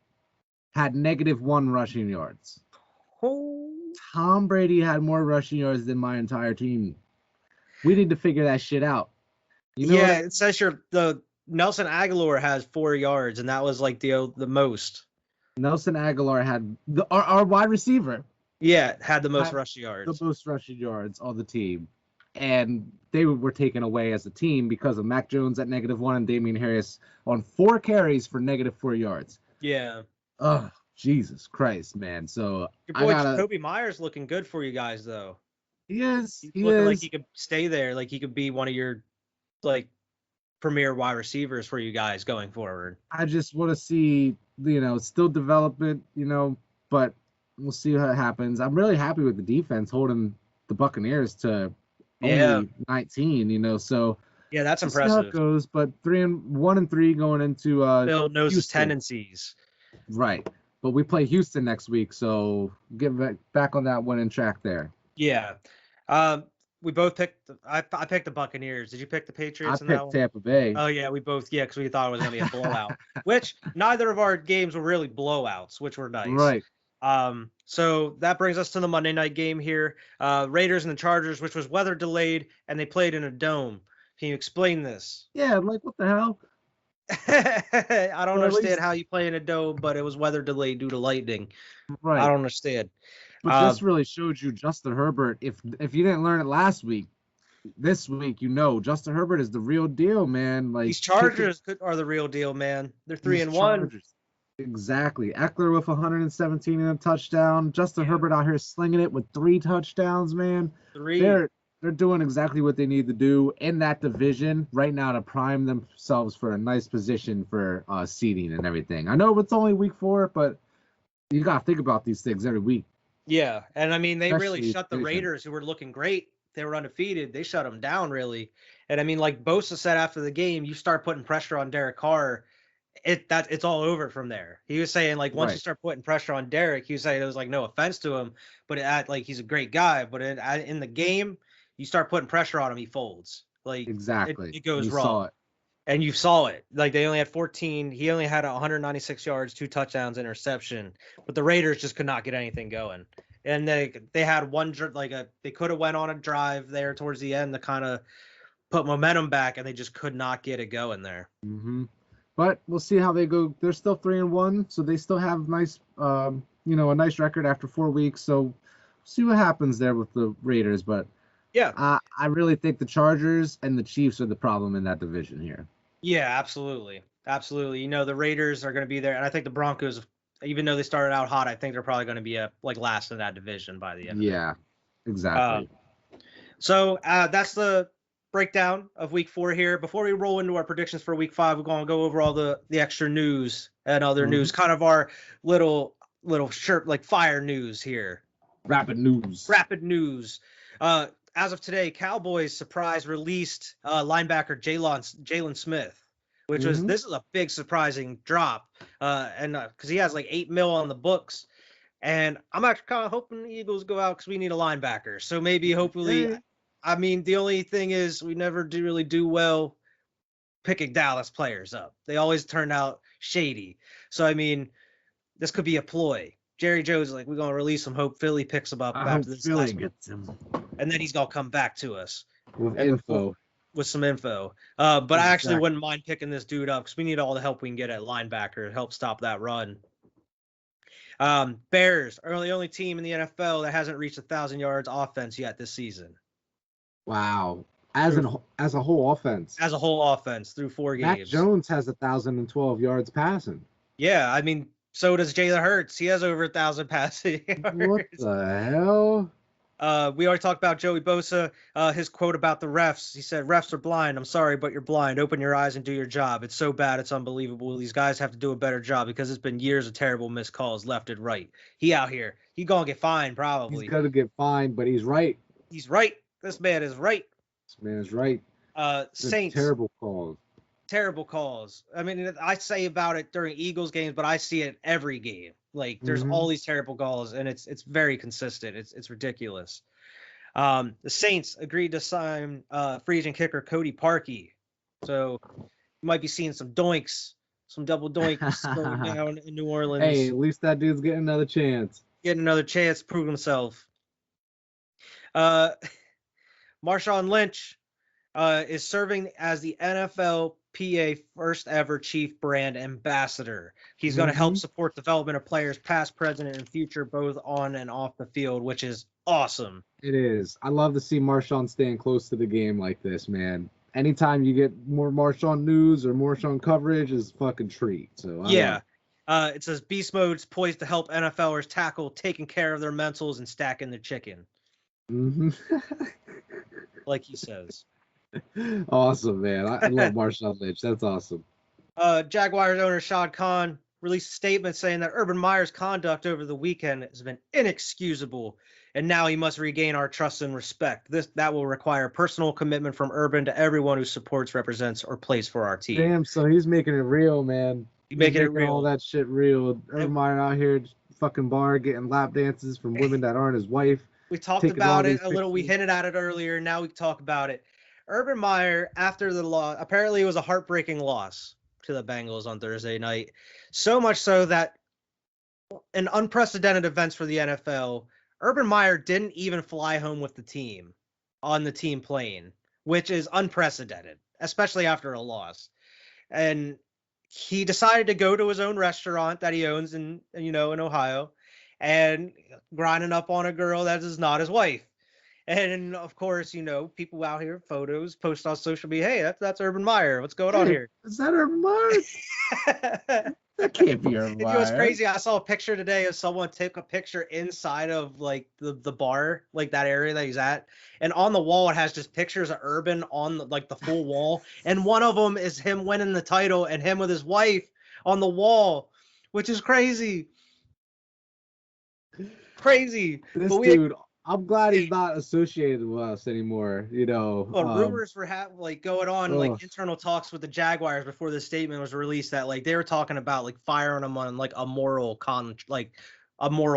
S2: had -1 rushing yards.
S1: Oh.
S2: Tom Brady had more rushing yards than my entire team. We need to figure that shit out.
S1: It says the Nelson Aguilar has 4 yards, and that was like the most.
S2: Nelson Aguilar had our wide receiver.
S1: Yeah, had the most rushing yards.
S2: The most rushing yards on the team. And they were taken away as a team because of Mac Jones at -1 and Damian Harris on 4 carries for -4 yards.
S1: Yeah.
S2: Oh, Jesus Christ, man. So
S1: your boy Jacoby Myers looking good for you guys, though.
S2: He is.
S1: He's looking like he could stay there. Like he could be one of your like premier wide receivers for you guys going forward.
S2: I just want to see, still development, but we'll see what happens. I'm really happy with the defense holding the Buccaneers to only 19, so
S1: yeah, that's impressive. See how
S2: it goes, but 1-3 going into
S1: Bill knows his tendencies.
S2: Right. But we play Houston next week, so get back on that winning track there.
S1: Yeah. We both picked I picked the Buccaneers. Did you pick the Patriots?
S2: I picked Tampa Bay.
S1: Oh yeah, we both because we thought it was gonna be a blowout. Which neither of our games were really blowouts, which were nice.
S2: Right.
S1: So that brings us to the Monday night game here. Raiders and the Chargers, which was weather delayed, and they played in a dome. Can you explain this?
S2: Yeah, like what the hell?
S1: I don't understand how you play in a dome, but it was weather delayed due to lightning.
S2: Right.
S1: I don't understand.
S2: But this really showed you Justin Herbert. If you didn't learn it last week, this week Justin Herbert is the real deal, man. Like
S1: these Chargers are the real deal, man. They're 3-1.
S2: Exactly. Eckler with 117 and a touchdown. Justin Herbert out here slinging it with 3 touchdowns, man.
S1: 3.
S2: They're doing exactly what they need to do in that division right now to prime themselves for a nice position for seeding and everything. I know it's only week 4, but you got to think about these things every week.
S1: Yeah, and I mean, they really shut the Raiders, who were looking great. They were undefeated. They shut them down, really. And I mean, like Bosa said after the game, you start putting pressure on Derek Carr, it's all over from there. He was saying, like, once you start putting pressure on Derek, he was saying it was like no offense to him, but he's a great guy. But in the game, you start putting pressure on him, he folds. Like
S2: exactly,
S1: it goes wrong.
S2: Saw it.
S1: And you saw it. Like they only had 14. He only had 196 yards, 2 touchdowns, interception. But the Raiders just could not get anything going. And they had one they could have went on a drive there towards the end to kind of put momentum back, and they just could not get it going there.
S2: Mm-hmm. But we'll see how they go. They're still 3-1, so they still have nice, a nice record after 4 weeks. So see what happens there with the Raiders. But
S1: yeah,
S2: I really think the Chargers and the Chiefs are the problem in that division here.
S1: Yeah, absolutely. The Raiders are going to be there, and I think the Broncos, even though they started out hot, I think they're probably going to be last in that division by the end.
S2: Yeah, exactly.
S1: So that's the breakdown of week 4 here. Before we roll into our predictions for week 5, we're going to go over all the extra news and other news, kind of our little shirt fire news here.
S2: Rapid news.
S1: As of today, Cowboys surprise released linebacker Jalen Smith, which this is a big surprising drop, and because he has like $8 million on the books, and I'm actually kind of hoping the Eagles go out because we need a linebacker. So maybe hopefully I mean, the only thing is we never really do well picking Dallas players up. They always turn out shady. So, I mean, this could be a ploy. Jerry Jones is like, we're going to release him. Hope Philly picks him up after this.
S2: Philly gets him.
S1: And then he's going to come back to us.
S2: With info.
S1: With some info. But I actually wouldn't mind picking this dude up because we need all the help we can get at linebacker to help stop that run. Bears are the only team in the NFL that hasn't reached 1,000 yards offense yet this season.
S2: Wow. As a whole offense.
S1: As a whole offense through 4 games.
S2: Mac Jones has 1,012 yards passing.
S1: Yeah, I mean, so does Jalen Hurts. He has over 1,000 passing yards.
S2: What the hell?
S1: We already talked about Joey Bosa. His quote about the refs. He said, "Refs are blind. I'm sorry, but you're blind. Open your eyes and do your job. It's so bad, it's unbelievable. These guys have to do a better job because it's been years of terrible missed calls left and right." He out here. He gonna get fined probably.
S2: He's gonna get fined, but he's right.
S1: He's right. This man is right.
S2: This man is right.
S1: Saints.
S2: Terrible calls.
S1: Terrible calls. I mean, I say about it during Eagles games, but I see it every game. Like there's all these terrible calls, and it's very consistent. It's ridiculous. The Saints agreed to sign free agent kicker Cody Parkey, so you might be seeing some doinks, some double doinks going down in New Orleans.
S2: Hey, at least that dude's getting another chance.
S1: Getting another chance to prove himself. Marshawn Lynch is serving as the NFLPA first ever chief brand ambassador. He's going to help support development of players past, present, and future, both on and off the field, which is awesome.
S2: It is. I love to see Marshawn staying close to the game like this, man. Anytime you get more Marshawn news or Marshawn coverage is a fucking treat. So
S1: it says Beast Mode's poised to help NFLers tackle taking care of their mentals and stacking the chicken. Like he says.
S2: Awesome, man. I love Marshawn Lynch. That's awesome.
S1: Jaguars owner Shad Khan released a statement saying that Urban Meyer's conduct over the weekend has been inexcusable, and now he must regain our trust and respect. That will require personal commitment from Urban to everyone who supports, represents, or plays for our team.
S2: Damn, so he's making it real, man. He's making it real. All that shit real. Urban Meyer out here fucking bar getting lap dances from women that aren't his wife.
S1: We talked about it a little. We hinted at it earlier. Now we talk about it. Urban Meyer, after the loss, apparently it was a heartbreaking loss to the Bengals on Thursday night. So much so that in unprecedented events for the NFL, Urban Meyer didn't even fly home with the team on the team plane, which is unprecedented, especially after a loss. And he decided to go to his own restaurant that he owns in Ohio, and grinding up on a girl that is not his wife. And of course, people out here, photos, post on social media. Hey, that's Urban Meyer. What's going on here?
S2: Is that Urban Meyer? That can't be Urban Meyer.
S1: It was crazy. I saw a picture today of someone take a picture inside of like the bar, like that area that he's at. And on the wall, it has just pictures of Urban on the full wall. And one of them is him winning the title and him with his wife on the wall, which is crazy. Crazy.
S2: This dude, I'm glad he's not associated with us anymore.
S1: Well, rumors were going on, like internal talks with the Jaguars before the statement was released that they were talking about firing him on a moral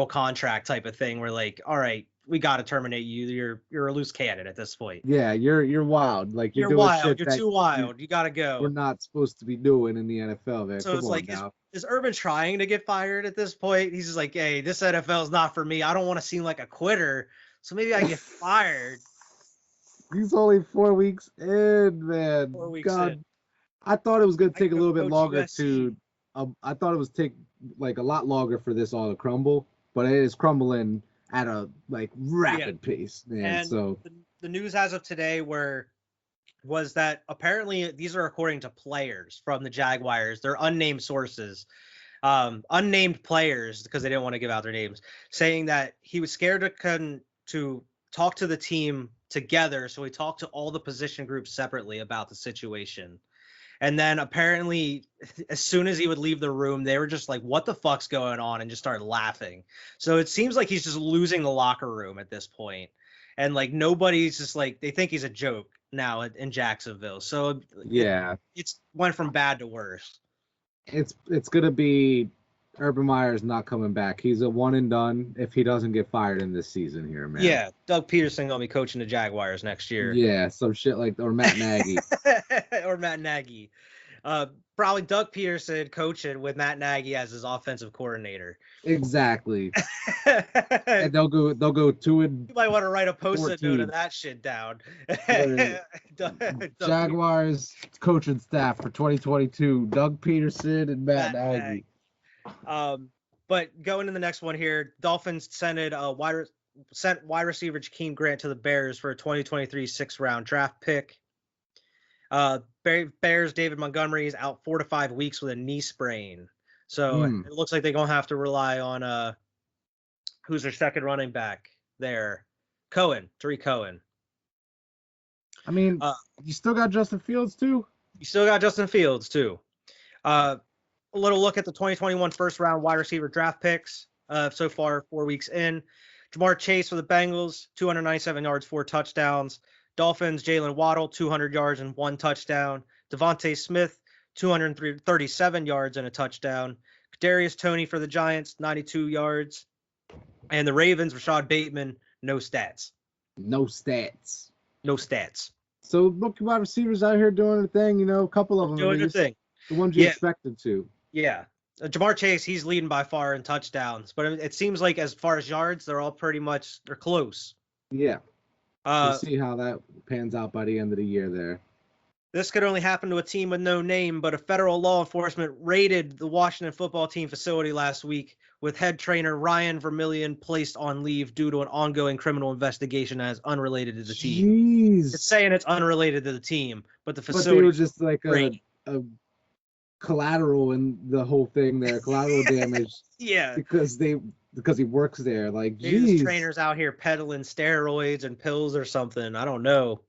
S1: contract type of thing. Where all right, we got to terminate you. You're a loose cannon at this point.
S2: Yeah, you're wild. You're doing
S1: wild.
S2: Shit
S1: you're too wild. You got to go.
S2: We're not supposed to be doing in the NFL, man.
S1: So is Urban trying to get fired at this point? He's just like, hey, this NFL is not for me. I don't want to seem like a quitter, so maybe I get fired.
S2: He's only 4 weeks in, man.
S1: 4 weeks in.
S2: I thought it was going to take a little bit longer I thought it was take a lot longer for this all to crumble, but it is crumbling at a rapid pace, man.
S1: And
S2: so
S1: the news as of today was that apparently these are according to players from the Jaguars. They're unnamed sources, unnamed players, because they didn't want to give out their names, saying that he was scared to talk to the team together. So he talked to all the position groups separately about the situation. And then apparently as soon as he would leave the room, they were just like, what the fuck's going on? And just started laughing. So it seems like he's just losing the locker room at this point. And nobody's just they think he's a joke now in Jacksonville. So
S2: yeah,
S1: it's went from bad to worse.
S2: It's going to be Urban Meyer's not coming back. He's a one and done if he doesn't get fired in this season here, man.
S1: Yeah, Doug Peterson gonna be coaching the Jaguars next year.
S2: Yeah, some shit or Matt Nagy.
S1: Or Matt Nagy. Probably Doug Peterson coaching with Matt Nagy as his offensive coordinator.
S2: Exactly. And they'll go 2-14.
S1: You might want to write a post-it note of that shit down.
S2: Jaguars coaching staff for 2022: Doug Peterson and Matt Nagy.
S1: But going to the next one here, Dolphins sent wide receiver Jakeem Grant to the Bears for a 2023 6th-round draft pick. Bears David Montgomery is out 4 to 5 weeks with a knee sprain. So it looks like they're going to have to rely on who's their second running back there? Tariq Cohen.
S2: I mean, you still got Justin Fields too?
S1: You still got Justin Fields too. A little look at the 2021 first-round wide receiver draft picks so far 4 weeks in. Jamar Chase for the Bengals, 297 yards, 4 touchdowns. Dolphins, Jalen Waddle, 200 yards and 1 touchdown. Devontae Smith, 237 yards and a touchdown. Kadarius Toney for the Giants, 92 yards. And the Ravens, Rashad Bateman, no stats.
S2: No stats.
S1: So
S2: rookie wide receivers out here doing their thing, a couple of them.
S1: Doing their thing.
S2: The ones you expected to.
S1: Yeah. Jamar Chase, he's leading by far in touchdowns. But it seems like as far as yards, they're close.
S2: Yeah. We'll see how that pans out by the end of the year there.
S1: This could only happen to a team with no name, but a federal law enforcement raided the Washington football team facility last week with head trainer Ryan Vermillion placed on leave due to an ongoing criminal investigation as unrelated to the team. It's saying it's unrelated to the team, but the facility.
S2: But they were just like a collateral in the whole thing there, collateral damage.
S1: Yeah.
S2: Because he works there. Like,
S1: geez. Trainers out here peddling steroids and pills or something. I don't know.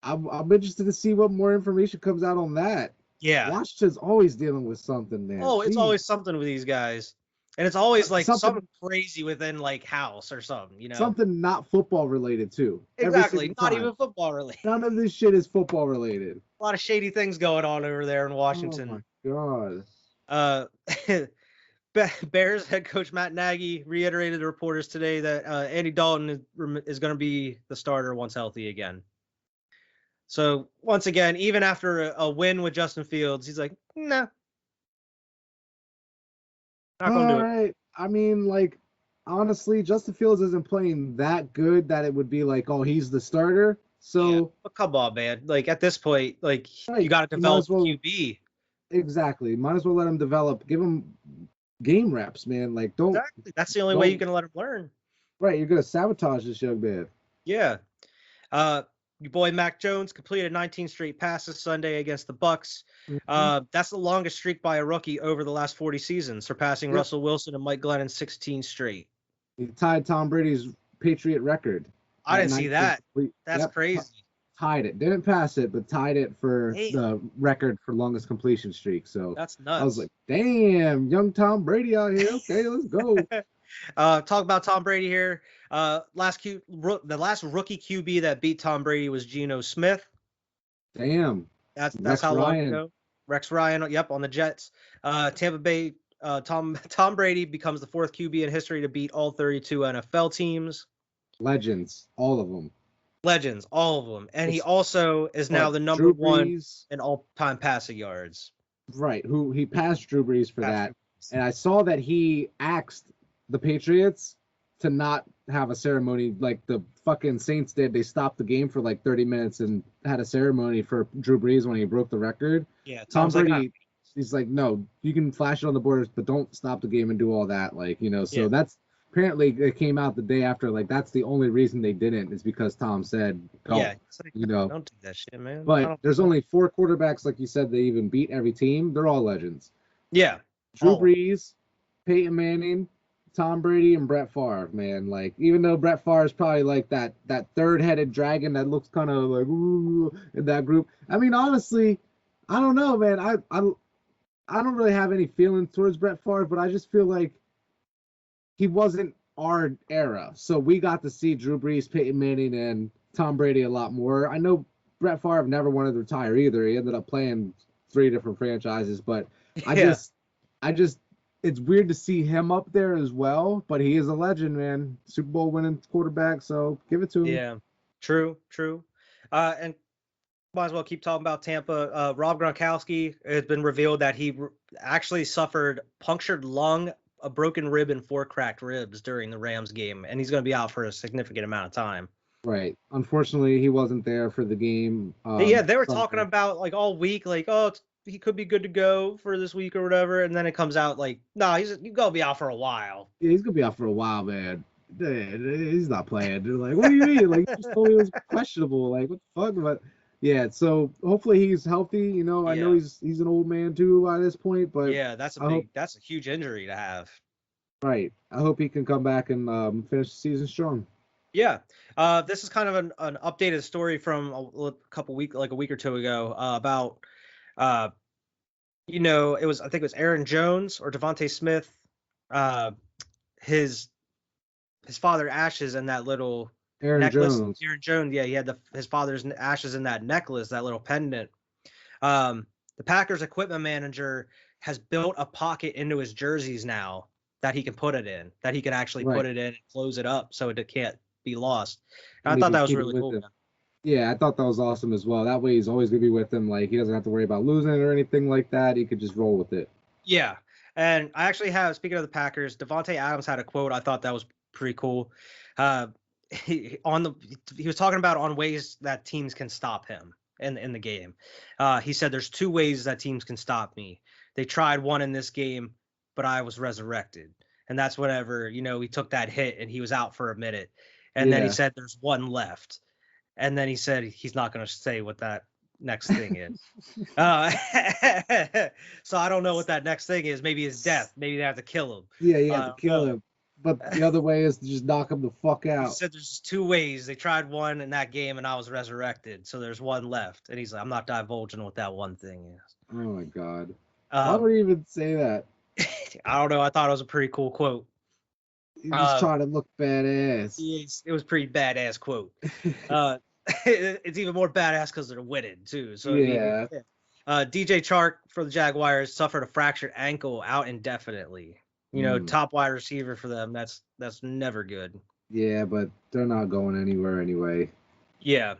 S2: I'm interested to see what more information comes out on that.
S1: Yeah.
S2: Washington's always dealing with something there.
S1: Oh, it's always something with these guys. And it's always like something crazy within like house or something,
S2: Something not football related too.
S1: Exactly. Not even football related.
S2: None of this shit is football related.
S1: A lot of shady things going on over there in Washington.
S2: Oh my
S1: God. Bears head coach Matt Nagy reiterated to reporters today that Andy Dalton is going to be the starter once healthy again. So once again, even after a win with Justin Fields, he's like, nah.
S2: Not gonna do it. I mean, like, honestly, Justin Fields isn't playing that good that it would be like, oh, he's the starter. So,
S1: yeah, but come on, man. Like at this point, like you got to develop QB.
S2: Exactly. Might as well let him develop. Give him game reps, man. Like, don't.
S1: Exactly. That's the only way you can let him learn.
S2: Right. You're gonna sabotage this young man.
S1: Yeah. Your boy Mac Jones completed 19 straight passes Sunday against the Bucs. Mm-hmm. That's the longest streak by a rookie over the last 40 seasons, surpassing Russell Wilson and Mike Glennon's 16 straight.
S2: He tied Tom Brady's Patriot record.
S1: I didn't see that. That's crazy.
S2: Tied it. Didn't pass it, but tied it for the record for longest completion streak. So
S1: that's nuts.
S2: I was like, damn, young Tom Brady out here. Okay, let's go.
S1: Talk about Tom Brady here. The last rookie QB that beat Tom Brady was Geno Smith.
S2: Damn.
S1: That's how long ago. Rex Ryan, yep, on the Jets. Tampa Bay, Tom Brady becomes the 4th QB in history to beat all 32 NFL teams.
S2: Legends, all of them.
S1: And he also is now the number 1 in all-time passing yards.
S2: Right, who he passed Drew Brees for that. And I saw that he asked the Patriots to not have a ceremony like the fucking Saints did. They stopped the game for like 30 minutes and had a ceremony for Drew Brees when he broke the record.
S1: Yeah,
S2: Tom Brady, he's like, no, you can flash it on the borders, but don't stop the game and do all that. Like, so that's apparently it came out the day after. Like, that's the only reason they didn't is because Tom said, don't,
S1: don't do that shit, man.
S2: But there's only 4 quarterbacks, like you said, they even beat every team. They're all legends.
S1: Yeah.
S2: Drew Brees, Peyton Manning, Tom Brady, and Brett Favre, man. Like, even though Brett Favre is probably like that third-headed dragon that looks kind of like ooh in that group. I mean, honestly, I don't know, man. I don't really have any feelings towards Brett Favre, but I just feel like he wasn't our era. So we got to see Drew Brees, Peyton Manning, and Tom Brady a lot more. I know Brett Favre never wanted to retire either. He ended up playing 3 different franchises, but I just it's weird to see him up there as well, but he is a legend, man. Super Bowl winning quarterback, so give it to him.
S1: Yeah, true. And might as well keep talking about Tampa. Rob Gronkowski, it's been revealed that he actually suffered punctured lung, a broken rib, and 4 cracked ribs during the Rams game, and he's going to be out for a significant amount of time.
S2: Right. Unfortunately, he wasn't there for the game.
S1: Yeah, they were talking about like all week, like, oh, he could be good to go for this week or whatever, and then it comes out like, no, he's gonna be out for a while.
S2: Yeah, he's gonna be out for a while, man. He's not playing. They're like, what do you mean? Like, you just told me it was questionable. Like, what the fuck? But yeah, so hopefully he's healthy. You know, I know he's an old man too by this point, but
S1: yeah, that's a huge injury to have.
S2: Right. I hope he can come back and finish the season strong.
S1: Yeah. This is kind of an updated story from a week or two ago, about, I think it was Aaron Jones or Devontae Smith, his father ashes in that little necklace. Aaron Jones, yeah, he had his father's ashes in that necklace, that little pendant. The Packers equipment manager has built a pocket into his jerseys now that he can put it in, that he can actually put it in and close it up so it can't be lost. And I thought that was really cool.
S2: Yeah, I thought that was awesome as well. That way he's always going to be with him. Like, he doesn't have to worry about losing it or anything like that. He could just roll with it.
S1: Yeah. And I actually have, speaking of the Packers, Devontae Adams had a quote. I thought that was pretty cool. He was talking about on ways that teams can stop him in the game. He said, there's 2 ways that teams can stop me. They tried one in this game, but I was resurrected. And that's whenever, he took that hit and he was out for a minute. And then he said, there's 1 left. And then he said he's not going to say what that next thing is. So I don't know what that next thing is. Maybe his death. Maybe they have to kill him.
S2: Yeah, you have to kill him. But the other way is to just knock him the fuck out.
S1: He said there's 2 ways. They tried one in that game, and I was resurrected. So there's 1 left. And he's like, I'm not divulging what that one thing is.
S2: Oh, my God. Why would he even say that?
S1: I don't know. I thought it was a pretty cool quote.
S2: He's just trying to look badass.
S1: It was pretty badass quote. It's even more badass because they're winning too. So
S2: yeah.
S1: DJ Chark for the Jaguars suffered a fractured ankle, out indefinitely. Top wide receiver for them. That's never good.
S2: Yeah, but they're not going anywhere anyway.
S1: Yeah.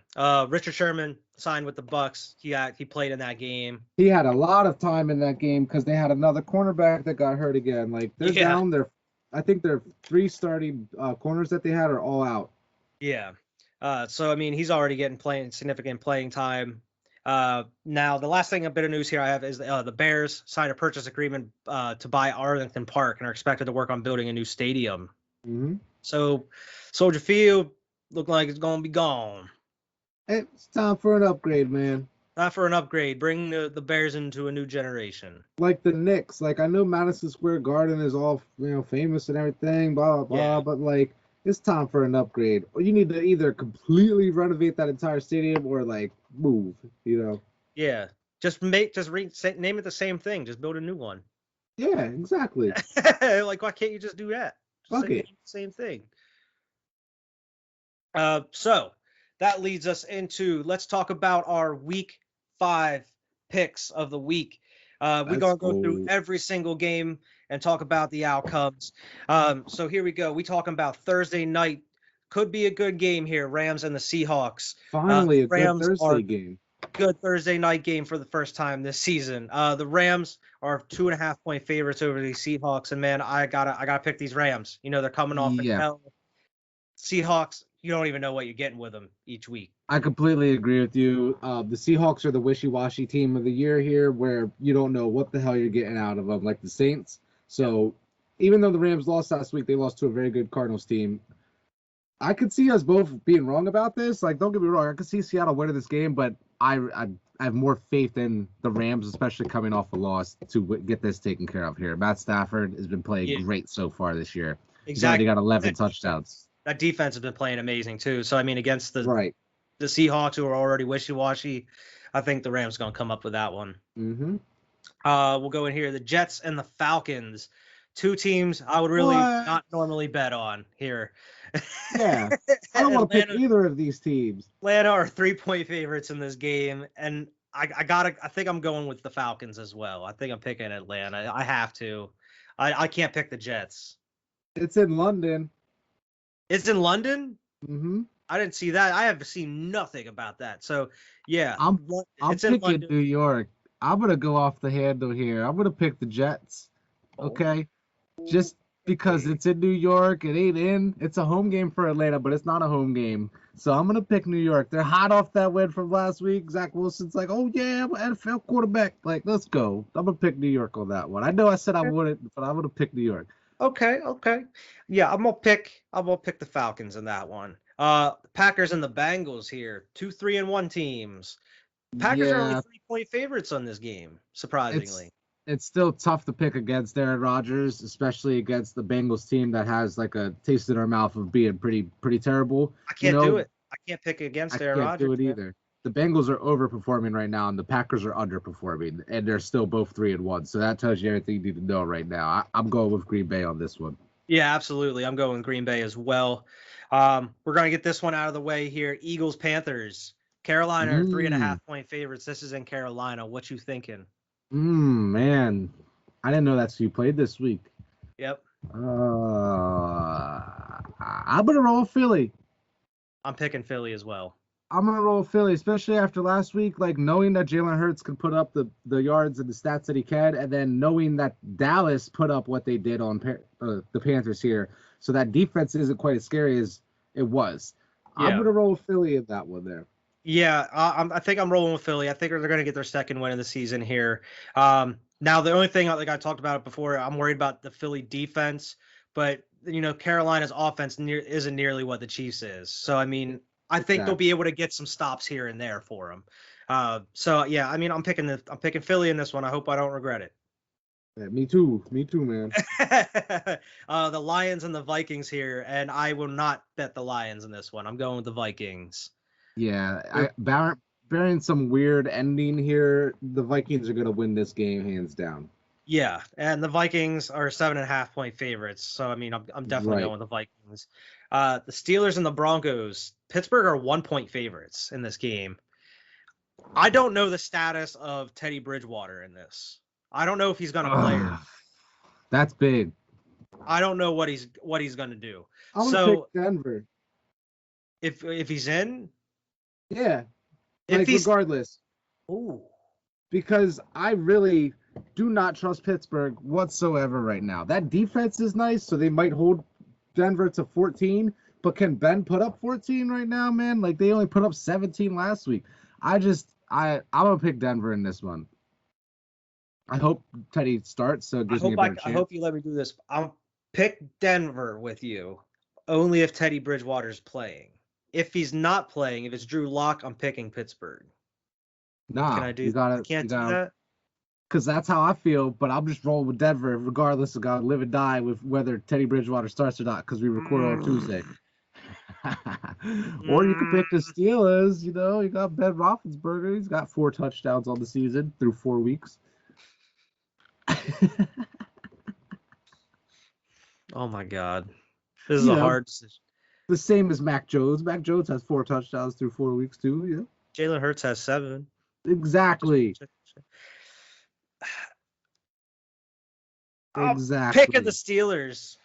S1: Richard Sherman signed with the Bucks. He played in that game.
S2: He had a lot of time in that game because they had another cornerback that got hurt again. Like, they're down there. I think their 3 starting corners that they had are all out.
S1: Yeah. So, I mean, he's already getting significant playing time. Now, the last thing, a bit of news here I have is the Bears signed a purchase agreement to buy Arlington Park and are expected to work on building a new stadium.
S2: Mm-hmm.
S1: So, Soldier Field look like it's going to be gone.
S2: It's time for an upgrade, man.
S1: Not for an upgrade. Bring the Bears into a new generation.
S2: Like the Knicks. Like, I know Madison Square Garden is all, famous and everything, blah, blah, blah, but, like, it's time for an upgrade. Or you need to either completely renovate that entire stadium or, like, move,
S1: Yeah. Just name it the same thing. Just build a new one.
S2: Yeah, exactly.
S1: Like, why can't you just do that? Same thing. So that leads us into, let's talk about our week 5 picks of the week. We're going to go through every single game and talk about the outcomes. So here we go. We talking about Thursday night. Could be a good game here. Rams and the Seahawks.
S2: Finally, a good Thursday game.
S1: Good Thursday night game for the first time this season. The Rams are 2.5-point favorites over the Seahawks, and man, I gotta pick these Rams. They're coming off the hell. Seahawks, you don't even know what you're getting with them each week.
S2: I completely agree with you. The Seahawks are the wishy-washy team of the year here, where you don't know what the hell you're getting out of them, like the Saints. So even though the Rams lost last week, they lost to a very good Cardinals team. I could see us both being wrong about this. Like, don't get me wrong, I could see Seattle winning this game, but I have more faith in the Rams, especially coming off a loss, to get this taken care of here. Matt Stafford has been playing great so far this year.
S1: Exactly.
S2: He's already got 11 touchdowns.
S1: That defense has been playing amazing too. So I mean, against the Seahawks, who are already wishy-washy, I think the Rams are going to come up with that one.
S2: Mm-hmm.
S1: We'll go in here. The Jets and the Falcons. 2 teams I would really not normally bet on here.
S2: Yeah, I don't want to pick either of these teams.
S1: Atlanta are 3-point favorites in this game, and I think I'm going with the Falcons as well. I think I'm picking Atlanta. I have to. I can't pick the Jets.
S2: It's in London.
S1: It's in London?
S2: Mm-hmm.
S1: I didn't see that. I have seen nothing about that. So, yeah.
S2: I'm
S1: it's in
S2: picking
S1: London.
S2: New York. I'm going to go off the handle here. I'm going to pick the Jets. Okay? Just because it's in New York. It ain't in. It's a home game for Atlanta, but it's not a home game. So I'm going to pick New York. They're hot off that win from last week. Zach Wilson's like, oh, yeah, I'm an NFL quarterback. Like, let's go. I'm going to pick New York on that one. I know I said I wouldn't, but I'm going to pick New York.
S1: Okay. Yeah, I'm gonna pick the Falcons in that one. Packers and the Bengals here. 2 3-1 teams. Packers are only 3-point favorites on this game, surprisingly.
S2: It's still tough to pick against Aaron Rodgers, especially against the Bengals team that has like a taste in our mouth of being pretty terrible.
S1: I can't do it. I can't pick against Aaron Rodgers.
S2: I can't do it either. The Bengals are overperforming right now, and the Packers are underperforming, and they're still both 3-1. So that tells you everything you need to know right now. I'm going with Green Bay on this one.
S1: Yeah, absolutely. I'm going Green Bay as well. We're going to get this one out of the way here. Eagles, Panthers. Carolina are 3.5-point favorites. This is in Carolina. What you thinking?
S2: Man. I didn't know that's who you played this week.
S1: Yep.
S2: I'm going to roll Philly.
S1: I'm picking Philly as well.
S2: I'm going to roll Philly, especially after last week, like knowing that Jalen Hurts could put up the yards and the stats that he can, and then knowing that Dallas put up what they did on the Panthers here. So that defense isn't quite as scary as it was. Yeah. I'm going to roll Philly in that one there.
S1: Yeah, I think I'm rolling with Philly. I think they're going to get their second win of the season here. Now, the only thing, like I talked about it before, I'm worried about the Philly defense, but, Carolina's offense isn't nearly what the Chiefs is. So, I mean, I think they'll be able to get some stops here and there for them. So yeah, I mean, I'm picking Philly in this one. I hope I don't regret it.
S2: Yeah, me too, man.
S1: The Lions and the Vikings here, and I will not bet the Lions in this one. I'm going with the Vikings.
S2: Yeah, bearing some weird ending here, the Vikings are going to win this game hands down.
S1: Yeah, and the Vikings are 7.5-point favorites. So I mean, I'm definitely going with the Vikings. The Steelers and the Broncos. Pittsburgh are 1-point favorites in this game. I don't know the status of Teddy Bridgewater in this. I don't know if he's going to play.
S2: That's big.
S1: I don't know what he's going to do.
S2: I'm going to pick Denver.
S1: If he's in?
S2: Yeah. Regardless.
S1: Ooh.
S2: Because I really do not trust Pittsburgh whatsoever right now. That defense is nice, so they might hold Denver to 14. But can Ben put up 14 right now, man? Like, they only put up 17 last week. I'm going to pick Denver in this one. I hope Teddy starts, so it gives me a better chance.
S1: I hope you let me do this. I'll pick Denver with you only if Teddy Bridgewater's playing. If he's not playing, if it's Drew Lock, I'm picking Pittsburgh.
S2: Nah,
S1: can I do that? I can't do that?
S2: Because that's how I feel, but I'm just rolling with Denver regardless of God live and die with whether Teddy Bridgewater starts or not, because we record on Tuesday. Or you can pick the Steelers. You got Ben Roethlisberger. He's got 4 touchdowns on the season through 4 weeks.
S1: Oh my God, this is a hard decision.
S2: The same as Mac Jones. Mac Jones has 4 touchdowns through 4 weeks too. Yeah.
S1: Jalen Hurts has 7.
S2: Exactly.
S1: Exactly. Picking the Steelers.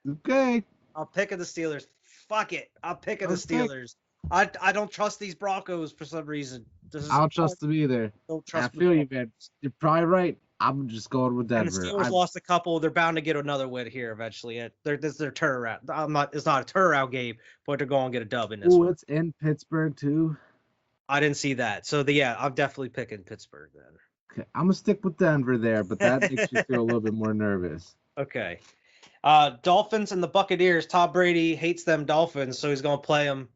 S2: Okay.
S1: I'll pick the Steelers. Fuck it. I'll pick the Steelers. I don't trust these Broncos for some reason.
S2: I don't trust them either.
S1: Don't trust
S2: I feel you, man. You're probably right. I'm just going with Denver.
S1: And the Steelers lost a couple. They're bound to get another win here eventually. This is their turnaround. It's not a turnaround game, but they're going to get a dub in this one.
S2: It's in Pittsburgh too.
S1: I didn't see that. So I'm definitely picking Pittsburgh then.
S2: Okay, I'm gonna stick with Denver there, but that makes me feel a little bit more nervous.
S1: Okay. Dolphins and the Buccaneers. Tom Brady hates them Dolphins, so he's gonna play them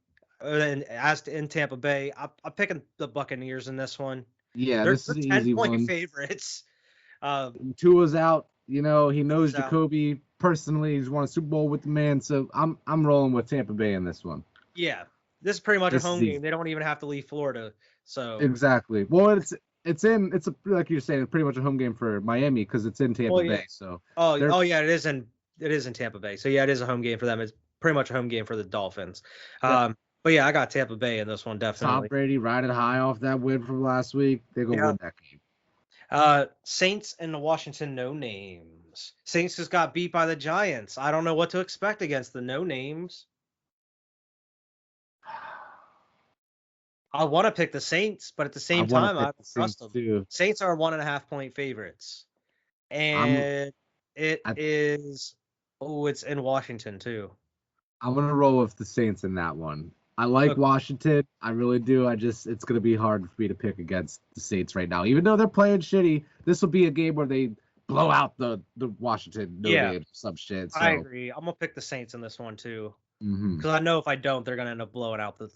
S1: in Tampa Bay. I'm picking the Buccaneers in this one.
S2: Yeah, this is an easy one.
S1: 10-point favorites.
S2: Tua's out. He knows Jacoby personally. He's won a Super Bowl with the man, so I'm rolling with Tampa Bay in this one.
S1: Yeah, this is pretty much a home game. They don't even have to leave Florida. So
S2: exactly. Well, it's like you're saying, pretty much a home game for Miami because it's in Tampa Bay. So
S1: yeah, it is in Tampa Bay. So yeah, it is a home game for them. It's pretty much a home game for the Dolphins. Yeah. But yeah, I got Tampa Bay in this one definitely.
S2: Tom Brady riding high off that win from last week. They're gonna win that game.
S1: Saints and the Washington No Names. Rams. Saints just got beat by the Giants. I don't know what to expect against the no-names. I want to pick the Saints, but at the same time, I don't trust them. Too. Saints are 1.5-point favorites. And it's in Washington, too.
S2: I'm going to roll with the Saints in that one. I like Washington. I really do. It's going to be hard for me to pick against the Saints right now. Even though they're playing shitty, this will be a game where they blow out the Washington no-name some shit. So.
S1: I agree. I'm going to pick the Saints in this one, too. Because I know if I don't, they're going to end up blowing out the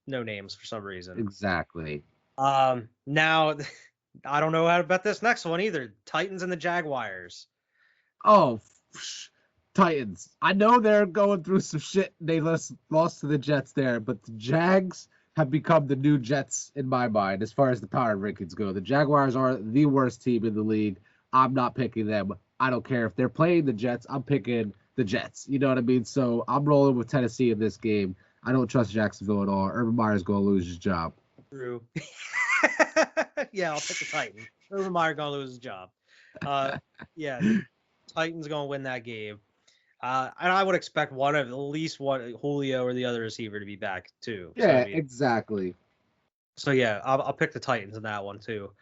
S1: no-names for some reason.
S2: Exactly.
S1: Now, I don't know how to bet this next one either. Titans and the Jaguars.
S2: Oh, Titans. I know they're going through some shit. They lost to the Jets there, but the Jags have become the new Jets in my mind as far as the power rankings go. The Jaguars are the worst team in the league. I'm not picking them. I don't care if they're playing the Jets. I'm picking the Jets. You know what I mean? So I'm rolling with Tennessee in this game. I don't trust Jacksonville at all. Urban Meyer's going to lose his job.
S1: True. Yeah, I'll pick the Titans. Urban Meyer going to lose his job. Yeah, Titans going to win that game. And I would expect at least one Julio or the other receiver to be back too.
S2: Yeah, exactly.
S1: So yeah, I'll pick the Titans in that one too.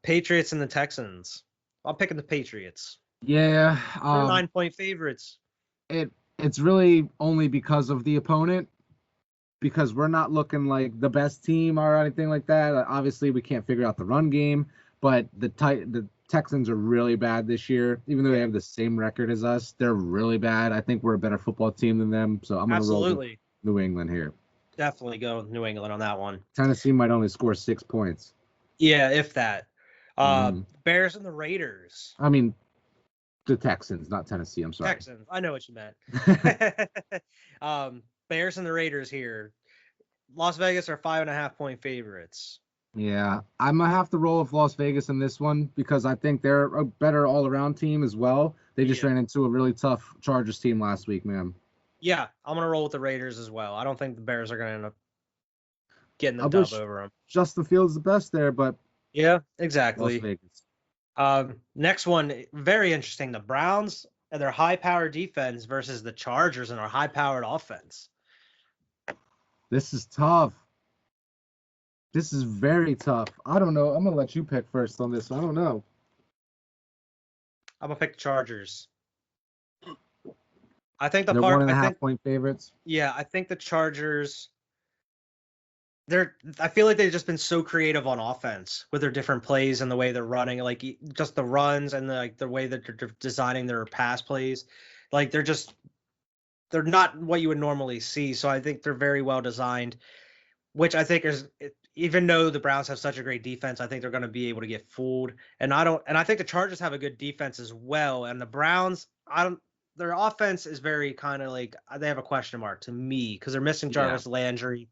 S1: Patriots and the Texans. I'm picking the Patriots.
S2: Yeah,
S1: they're 9-point favorites.
S2: It's really only because of the opponent, because we're not looking like the best team or anything like that. Obviously, we can't figure out the run game, but the Texans are really bad this year. Even though they have the same record as us, they're really bad. I think we're a better football team than them, so I'm going to roll with New England here.
S1: Definitely go with New England on that one.
S2: Tennessee might only score 6 points.
S1: Yeah, if that. Bears and the Raiders.
S2: I mean, the Texans, not Tennessee. I'm sorry.
S1: Texans. I know what you meant. Bears and the Raiders here. Las Vegas are 5.5-point favorites.
S2: Yeah, I'm going to have to roll with Las Vegas in this one because I think they're a better all-around team as well. They just ran into a really tough Chargers team last week, man.
S1: Yeah, I'm going to roll with the Raiders as well. I don't think the Bears are going to end up getting the dub over them.
S2: Justin Fields the best there, but...
S1: Yeah, exactly.
S2: Las Vegas.
S1: Next one, very interesting. The Browns and their high-powered defense versus the Chargers and our high-powered offense.
S2: This is tough. This is very tough. I don't know. I'm going to let you pick first on this. I don't know.
S1: I'm going to pick the Chargers. I think
S2: they're 1.5-point favorites.
S1: Yeah, I think the Chargers... I feel like they've just been so creative on offense with their different plays and the way they're running, like just the runs and the way that they're designing their pass plays. Like they're not what you would normally see. So I think they're very well designed, which I think is, even though the Browns have such a great defense, I think they're going to be able to get fooled. And I think the Chargers have a good defense as well. And the Browns, their offense is very kind of like, they have a question mark to me because they're missing Jarvis Landry.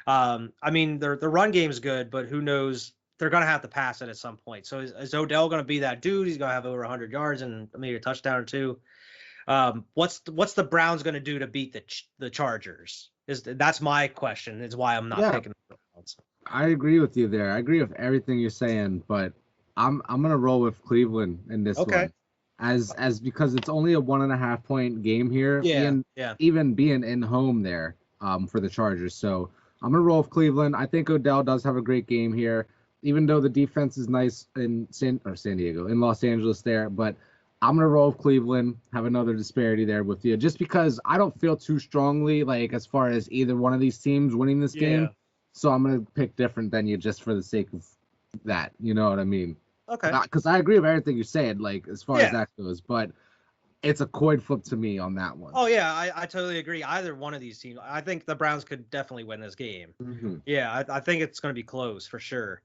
S1: I mean, their run game is good, but who knows? They're going to have to pass it at some point. So is Odell going to be that dude? He's going to have over 100 yards and maybe a touchdown or two. What's the Browns going to do to beat the Chargers? That's my question. Is why I'm not picking the Browns.
S2: I agree with you there. I agree with everything you're saying, but I'm going to roll with Cleveland in this one. As because it's only a 1.5-point game here. Even being in home there for the Chargers. So I'm going to roll with Cleveland. I think Odell does have a great game here, even though the defense is nice in in Los Angeles there. But I'm going to roll with Cleveland, have another disparity there with you, just because I don't feel too strongly like as far as either one of these teams winning this game. So I'm going to pick different than you just for the sake of that. You know what I mean?
S1: Okay.
S2: Because I agree with everything you're saying, like as far as that goes, but it's a coin flip to me on that one.
S1: Oh, yeah, I totally agree. Either one of these teams. I think the Browns could definitely win this game.
S2: Mm-hmm.
S1: Yeah, I think it's going to be close for sure.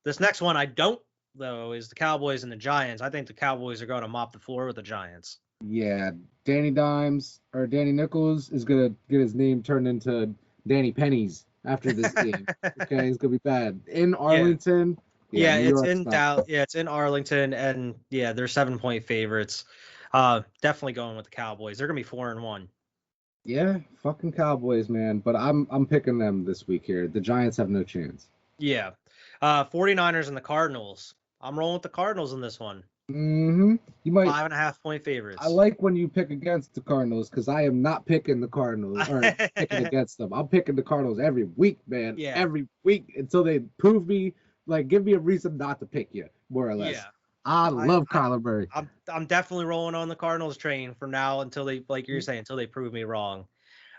S1: This next one I don't, though, is the Cowboys and the Giants. I think the Cowboys are going to mop the floor with the Giants.
S2: Yeah, Danny Nichols is going to get his name turned into Danny Pennies after this game. Okay, it's going to be bad. In Arlington.
S1: Yeah, it's in Dallas. Yeah, it's in Arlington, and they're 7-point favorites. Definitely going with the Cowboys. They're gonna be 4-1.
S2: Yeah, fucking Cowboys, man. But I'm picking them this week here. The Giants have no chance.
S1: Yeah, 49ers and the Cardinals. I'm rolling with the Cardinals in this one.
S2: Mm-hmm. You might
S1: 5.5-point favorites.
S2: I like when you pick against the Cardinals because I am not picking the Cardinals or picking against them. I'm picking the Cardinals every week, man.
S1: Yeah.
S2: Every week until they prove me, like, give me a reason not to pick you, more or less.
S1: Yeah.
S2: I love Kyler Murray.
S1: I'm definitely rolling on the Cardinals train from now until they, like you're saying, until they prove me wrong.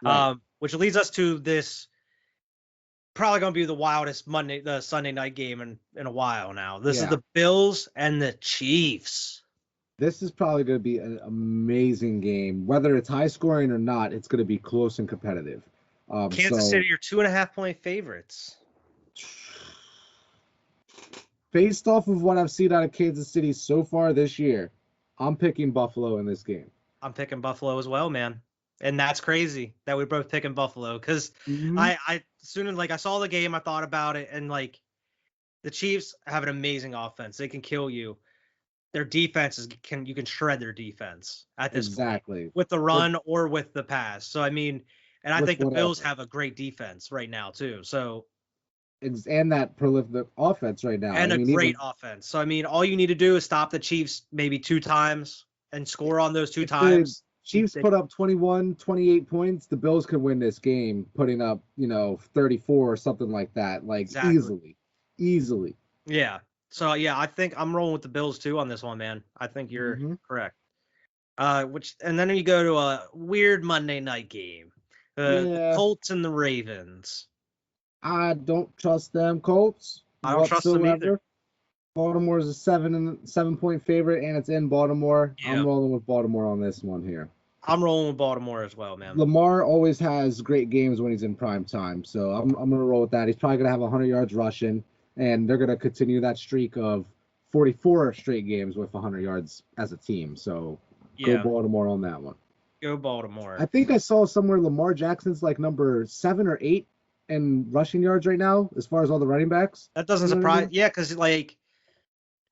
S2: Right.
S1: Which leads us to this probably going to be the Sunday night game in a while now. This is the Bills and the Chiefs.
S2: This is probably going to be an amazing game. Whether it's high scoring or not, it's going to be close and competitive.
S1: Kansas City are 2.5-point favorites.
S2: Based off of what I've seen out of Kansas City so far this year, I'm picking Buffalo in this game.
S1: I'm picking Buffalo as well, man. And that's crazy that we both picking Buffalo because I soon as I saw the game, I thought about it, and like the Chiefs have an amazing offense. They can kill you. Their defense you can shred their defense at this point with the run or with the pass. So I mean, and I think the Bills have a great defense right now too. So
S2: and that prolific offense right now.
S1: And great offense. So I mean, all you need to do is stop the Chiefs maybe 2 times and score on those 2 times.
S2: Chiefs put up 21, 28 points. The Bills could win this game, putting up 34 or something like that, easily.
S1: Yeah. So yeah, I think I'm rolling with the Bills too on this one, man. I think you're correct. And then you go to a weird Monday night game, the Colts and the Ravens.
S2: I don't trust them Colts.
S1: I don't trust them either.
S2: Baltimore is a 7-point favorite, and it's in Baltimore. Yeah. I'm rolling with Baltimore on this one here.
S1: I'm rolling with Baltimore as well, man.
S2: Lamar always has great games when he's in prime time, so I'm going to roll with that. He's probably going to have 100 yards rushing, and they're going to continue that streak of 44 straight games with 100 yards as a team. So go Baltimore on that one.
S1: Go Baltimore.
S2: I think I saw somewhere Lamar Jackson's like number 7 or 8 in rushing yards right now as far as all the running backs.
S1: That doesn't surprise. Yeah, because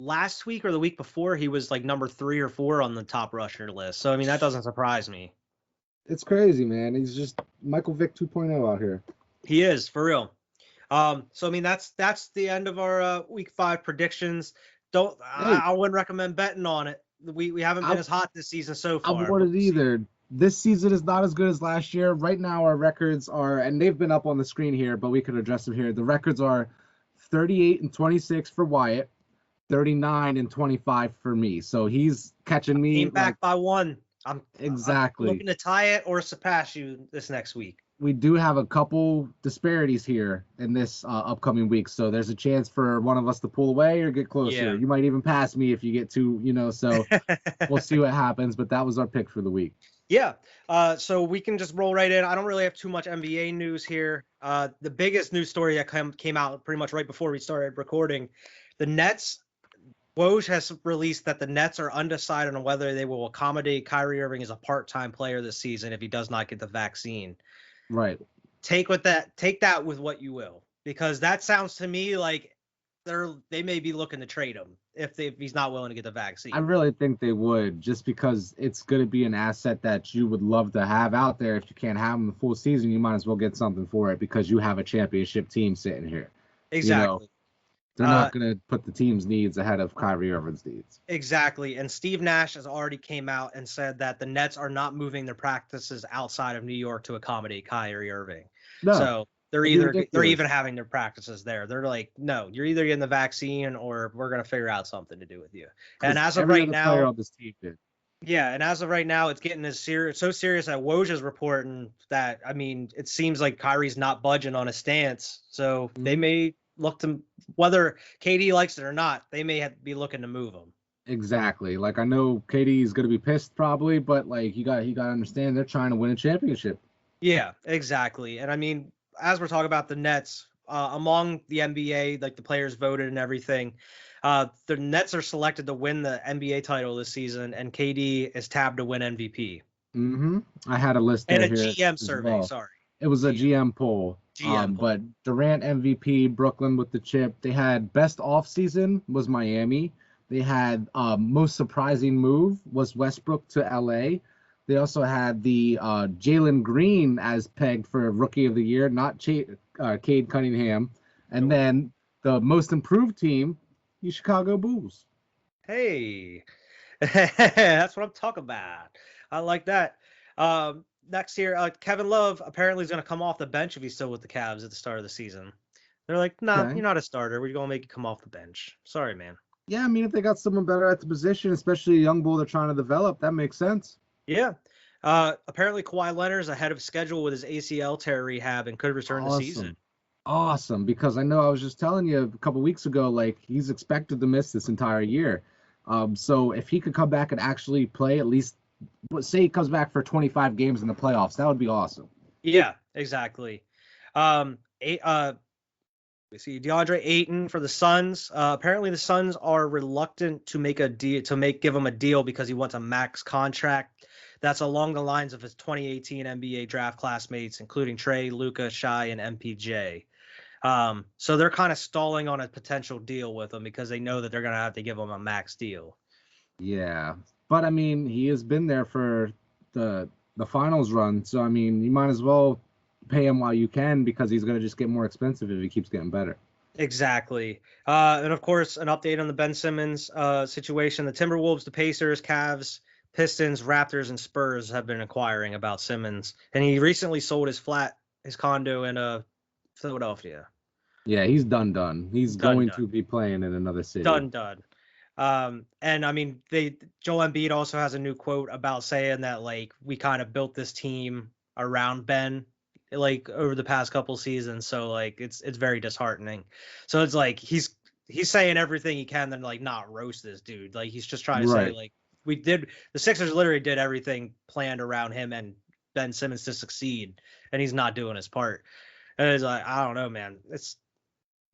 S1: last week or the week before, he was like number 3 or 4 on the top rusher list. So, I mean, that doesn't surprise me.
S2: It's crazy, man. He's just Michael Vick 2.0 out here.
S1: He is, for real. So, I mean, that's the end of our week 5 predictions. I wouldn't recommend betting on it. We haven't been as hot this season so far.
S2: I wouldn't either. This season is not as good as last year. Right now, our records are, and they've been up on the screen here, but we could address them here. The records are 38-26 for Wyatt. 39-25 for me. So he's catching me.
S1: Came back by 1. I'm
S2: exactly
S1: looking to tie it or surpass you this next week.
S2: We do have a couple disparities here in this upcoming week, so there's a chance for one of us to pull away or get closer. Yeah. You might even pass me if you get too, so we'll see what happens. But that was our pick for the week.
S1: Yeah. So we can just roll right in. I don't really have too much NBA news here. The biggest news story that came out pretty much right before we started recording, the Nets. Woj has released that the Nets are undecided on whether they will accommodate Kyrie Irving as a part-time player this season if he does not get the vaccine.
S2: Right.
S1: Take that with what you will, because that sounds to me like they may be looking to trade him if he's not willing to get the vaccine.
S2: I really think they would, just because it's going to be an asset that you would love to have out there. If you can't have him the full season, you might as well get something for it because you have a championship team sitting here.
S1: Exactly.
S2: They're not going to put the team's needs ahead of Kyrie Irving's needs.
S1: Exactly. And Steve Nash has already came out and said that the Nets are not moving their practices outside of New York to accommodate Kyrie Irving. No, so they're even having their practices there. They're like, no, you're either getting the vaccine or we're going to figure out something to do with you. And as of right now,
S2: on this team did.
S1: Yeah, and as of right now, it's getting so serious that Woj is reporting that, I mean, it seems like Kyrie's not budging on his stance. So they may look to, whether KD likes it or not, they may be looking to move him.
S2: Exactly. Like, I know KD is going to be pissed probably, but like you got to understand they're trying to win a championship.
S1: Yeah, exactly. And I mean, as we're talking about the Nets, among the NBA, like the players voted and everything, the Nets are selected to win the NBA title this season, and KD is tabbed to win MVP.
S2: Mm-hmm. I had a list
S1: and
S2: there.
S1: And a GM survey,
S2: well.
S1: Sorry.
S2: It was a GM poll. But Durant MVP, Brooklyn with the chip. They had best offseason was Miami. They had most surprising move was Westbrook to LA. They also had the Jalen Green as pegged for Rookie of the Year, not Cade Cunningham. And then the most improved team, the Chicago Bulls.
S1: Hey, that's what I'm talking about. I like that. Next year, Kevin Love apparently is going to come off the bench if he's still with the Cavs at the start of the season. They're like, nah,
S2: Okay.
S1: you're not a starter. We're going to make you come off the bench. Sorry, man.
S2: Yeah, I mean, if they got someone better at the position, especially a young bull they're trying to develop, that makes sense.
S1: Yeah. Apparently Kawhi Leonard's ahead of schedule with his ACL tear rehab and could return the season.
S2: Awesome, because I know I was just telling you a couple weeks ago, like he's expected to miss this entire year. So if he could come back and actually play at least, say he comes back for 25 games in the playoffs, that would be awesome.
S1: Yeah, exactly. We see DeAndre Ayton for the Suns. Apparently the Suns are reluctant to make a deal give him a deal because he wants a max contract. That's along the lines of his 2018 NBA draft classmates, including Trey, Luka, Shai, and MPJ. So they're kind of stalling on a potential deal with him because they know that they're going to have to give him a max deal.
S2: Yeah, but I mean, he has been there for the finals run, so I mean, you might as well pay him while you can because he's going to just get more expensive if he keeps getting better.
S1: Exactly. And of course, an update on the Ben Simmons situation. The Timberwolves, the Pacers, Cavs, Pistons, Raptors, and Spurs have been inquiring about Simmons, and he recently sold his condo in Philadelphia.
S2: Yeah, he's done. He's going to be playing in another city.
S1: Done. And I mean, Joel Embiid also has a new quote about saying that like we kind of built this team around Ben like over the past couple seasons, so like it's very disheartening. So it's like he's saying everything he can to like not roast this dude. Like he's just trying to say like the Sixers literally did everything planned around him and Ben Simmons to succeed, and he's not doing his part. And it's like, I don't know, man.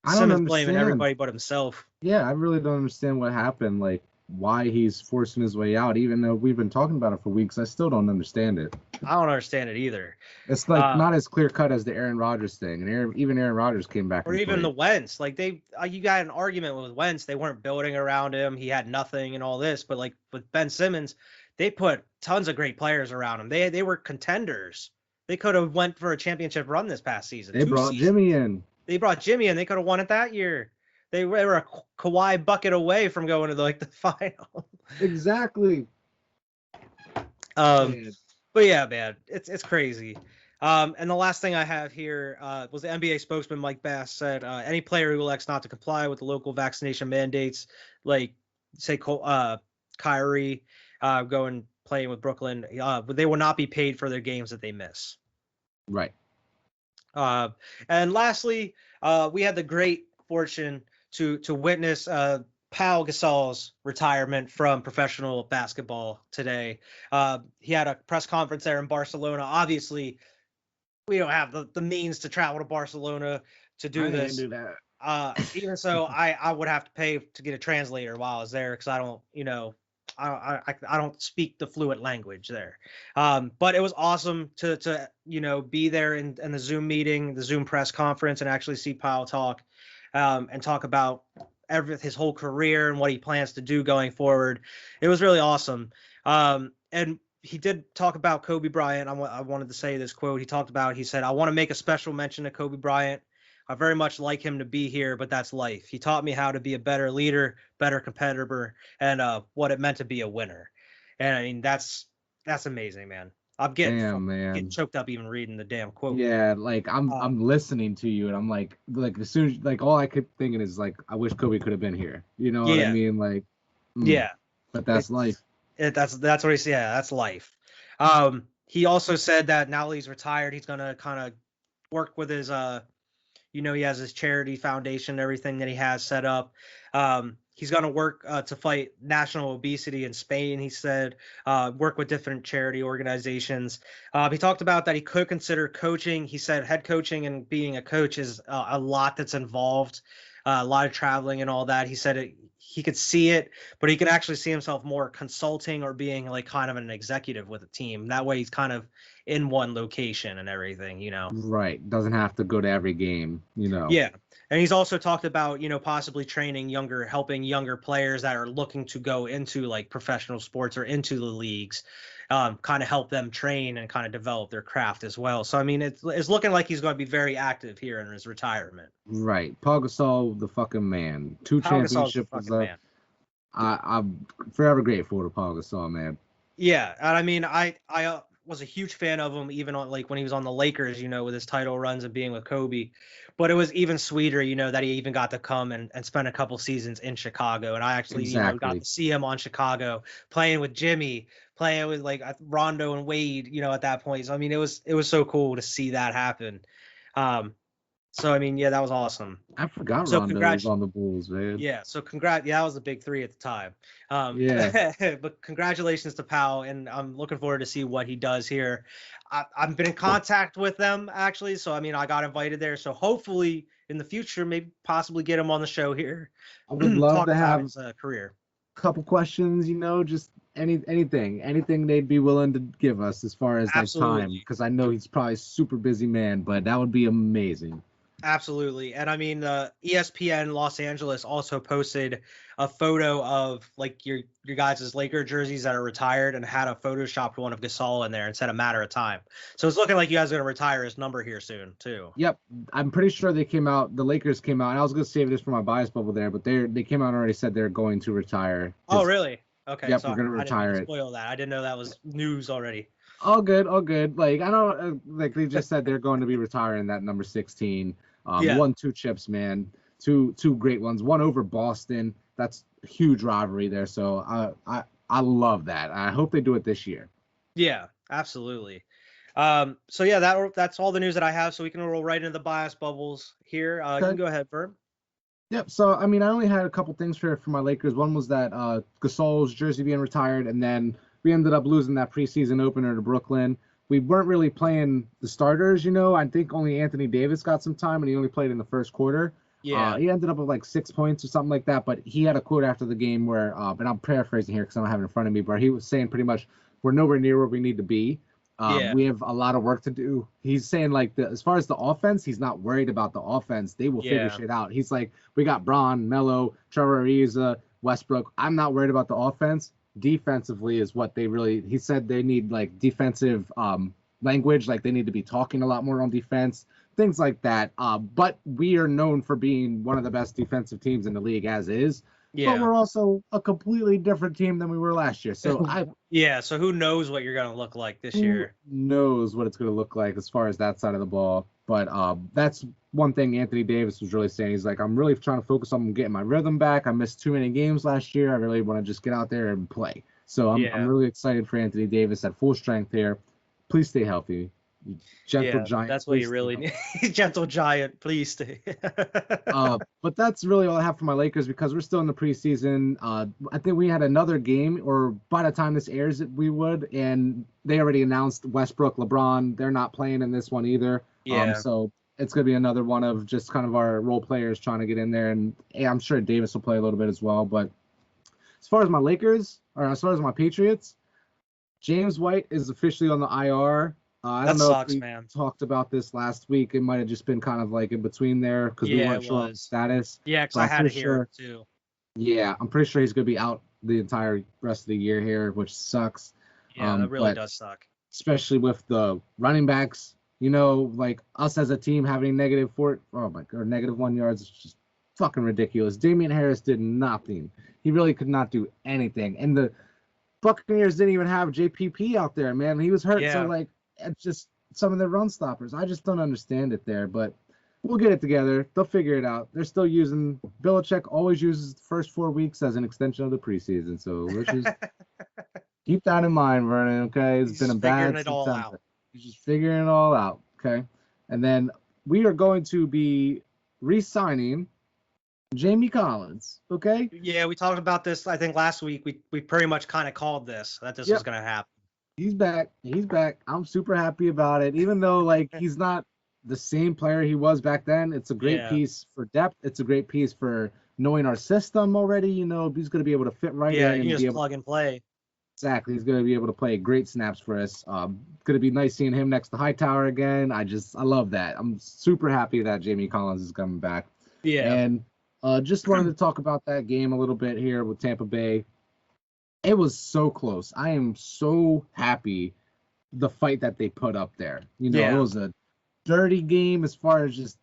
S1: Simmons blaming everybody but himself.
S2: Yeah, I really don't understand what happened, like why he's forcing his way out, even though we've been talking about it for weeks. I still don't understand it.
S1: I don't understand it either.
S2: It's like not as clear cut as the Aaron Rodgers thing, and even Aaron Rodgers came back.
S1: Or even the Wentz, like you got an argument with Wentz. They weren't building around him. He had nothing and all this, but like with Ben Simmons, they put tons of great players around him. They were contenders. They could have went for a championship run this past season.
S2: They brought Jimmy in.
S1: They brought Jimmy in. They could have won it that year. They were a Kawhi bucket away from going to the final.
S2: Exactly.
S1: But yeah, man, it's crazy. And the last thing I have here was the NBA spokesman Mike Bass said any player who elects not to comply with the local vaccination mandates, like say Kyrie going playing with Brooklyn, they will not be paid for their games that they miss.
S2: Right.
S1: And lastly, we had the great fortune to witness Pau Gasol's retirement from professional basketball today. He had a press conference there in Barcelona. Obviously, we don't have the means to travel to Barcelona to do this.
S2: I can't do that.
S1: Even so, I would have to pay to get a translator while I was there because I don't, I don't speak the fluent language there. But it was awesome to be there in the Zoom meeting, the Zoom press conference, and actually see Pau talk and talk about his whole career and what he plans to do going forward. It was really awesome. And he did talk about Kobe Bryant. I wanted to say this quote. He said, "I want to make a special mention to Kobe Bryant. I very much like him to be here, but that's life. He taught me how to be a better leader, better competitor, and what it meant to be a winner." And I mean, that's amazing, man. I'm getting choked up even reading the damn quote.
S2: Yeah, like I'm listening to you, and I'm like as soon as like all I could thinking is like I wish Kobe could have been here. You know what I mean? Like
S1: yeah,
S2: but that's life.
S1: That's what he said. Yeah, that's life. He also said that now that he's retired, he's gonna kind of work with his he has his charity foundation and everything that he has set up. He's going to work to fight national obesity in Spain, he said, work with different charity organizations. He talked about that he could consider coaching. He said head coaching and being a coach is a lot that's involved, a lot of traveling and all that. He said he could see it, but he could actually see himself more consulting or being like kind of an executive with a team. That way he's kind of in one location and everything, Right.
S2: Doesn't have to go to every game,
S1: Yeah. And he's also talked about, possibly helping younger players that are looking to go into like professional sports or into the leagues, kind of help them train and kind of develop their craft as well. So, I mean, it's looking like he's going to be very active here in his retirement.
S2: Right. Pau Gasol, the fucking man. 2 championships. I'm forever grateful to Paul Gasol, man.
S1: Yeah, and I mean, I was a huge fan of him even on like when he was on the Lakers, with his title runs and being with Kobe. But it was even sweeter, that he even got to come and spend a couple seasons in Chicago. And I actually, got to see him on Chicago playing with Jimmy, playing with like Rondo and Wade, at that point. So I mean, it was so cool to see that happen. So I mean, yeah, that was awesome.
S2: I forgot Rondo was on the Bulls, man.
S1: Yeah, so Yeah, that was the big three at the time.
S2: Yeah.
S1: But congratulations to Powell, and I'm looking forward to see what he does here. I've been in contact with them actually, so I mean, I got invited there. So hopefully in the future, maybe possibly get him on the show here.
S2: I would love to have
S1: his career.
S2: Couple questions, just anything they'd be willing to give us as far as like time, because I know he's probably a super busy man, but that would be amazing.
S1: Absolutely. And I mean, ESPN Los Angeles also posted a photo of like your guys' Laker jerseys that are retired and had a photoshopped one of Gasol in there and said a matter of time. So it's looking like you guys are going to retire his number here soon too.
S2: Yep. I'm pretty sure the Lakers came out, and I was going to save this for my bias bubble there, but they came out and already said they're going to retire.
S1: Oh, really? Okay.
S2: Yep, we're going to retire it.
S1: Spoil that. I didn't know that was news already.
S2: All good. Like, I know, like they just said they're going to be retiring that number 16. Won 2 chips, man. Two great ones. One over Boston. That's a huge rivalry there. So I love that. I hope they do it this year.
S1: Yeah, absolutely. So yeah, that's all the news that I have. So we can roll right into the bias bubbles here. You can go ahead, Verb.
S2: Yep. So I mean, I only had a couple things for my Lakers. One was that Gasol's jersey being retired, and then we ended up losing that preseason opener to Brooklyn. We weren't really playing the starters, I think only Anthony Davis got some time, and he only played in the first quarter.
S1: Yeah.
S2: He ended up with like 6 points or something like that, but he had a quote after the game where, and I'm paraphrasing here because I don't have it in front of me, but he was saying pretty much, we're nowhere near where we need to be. We have a lot of work to do. He's saying like as far as the offense, he's not worried about the offense. They will figure shit out. He's like, we got Braun, Melo, Trevor Ariza, Westbrook. I'm not worried about the offense. Defensively is what he said they need like defensive language, like they need to be talking a lot more on defense, things like that. But we are known for being one of the best defensive teams in the league as is. Yeah. But we're also a completely different team than we were last year. So
S1: so who knows what you're going to look like this year?
S2: Knows what it's going to look like as far as that side of the ball. But that's one thing Anthony Davis was really saying. He's like, I'm really trying to focus on getting my rhythm back. I missed too many games last year. I really want to just get out there and play. So I'm really excited for Anthony Davis at full strength here. Please stay healthy. Gentle giant.
S1: That's what you really need. Gentle giant, please stay.
S2: But that's really all I have for my Lakers because we're still in the preseason. I think we had another game, or by the time this airs, we would, and they already announced Westbrook, LeBron. They're not playing in this one either.
S1: Yeah.
S2: So it's going to be another one of just kind of our role players trying to get in there, and I'm sure Davis will play a little bit as well. But as far as my Lakers, or as far as my Patriots, James White is officially on the IR. I don't know if we talked about this last week. It might have just been kind of like in between there because we weren't sure on his status.
S1: Yeah, because I had to hear it too.
S2: Yeah, I'm pretty sure he's going to be out the entire rest of the year here, which sucks.
S1: Yeah, that really does suck.
S2: Especially with the running backs, like us as a team having negative 1 yards is just fucking ridiculous. Damian Harris did nothing. He really could not do anything. And the Buccaneers didn't even have JPP out there, man. He was hurt, so it's just some of the run stoppers. I just don't understand it there, but we'll get it together. They'll figure it out. They're still using – Belichick always uses the first 4 weeks as an extension of the preseason, so let's just keep that in mind, Vernon, okay? It's been a bad September. He's just figuring it all out, okay? And then we are going to be re-signing Jamie Collins, okay?
S1: Yeah, we talked about this, I think, last week. We pretty much kind of called this, that this was going to happen.
S2: He's back. I'm super happy about it. Even though, like, he's not the same player he was back then, it's a great piece for depth. It's a great piece for knowing our system already. He's going to be able to fit right in.
S1: Yeah, you just plug and play.
S2: Exactly. He's going to be able to play great snaps for us. Going to be nice seeing him next to Hightower again. I love that. I'm super happy that Jamie Collins is coming back.
S1: Yeah.
S2: And just wanted to talk about that game a little bit here with Tampa Bay. It was so close. I am so happy the fight that they put up there. It was a dirty game as far as just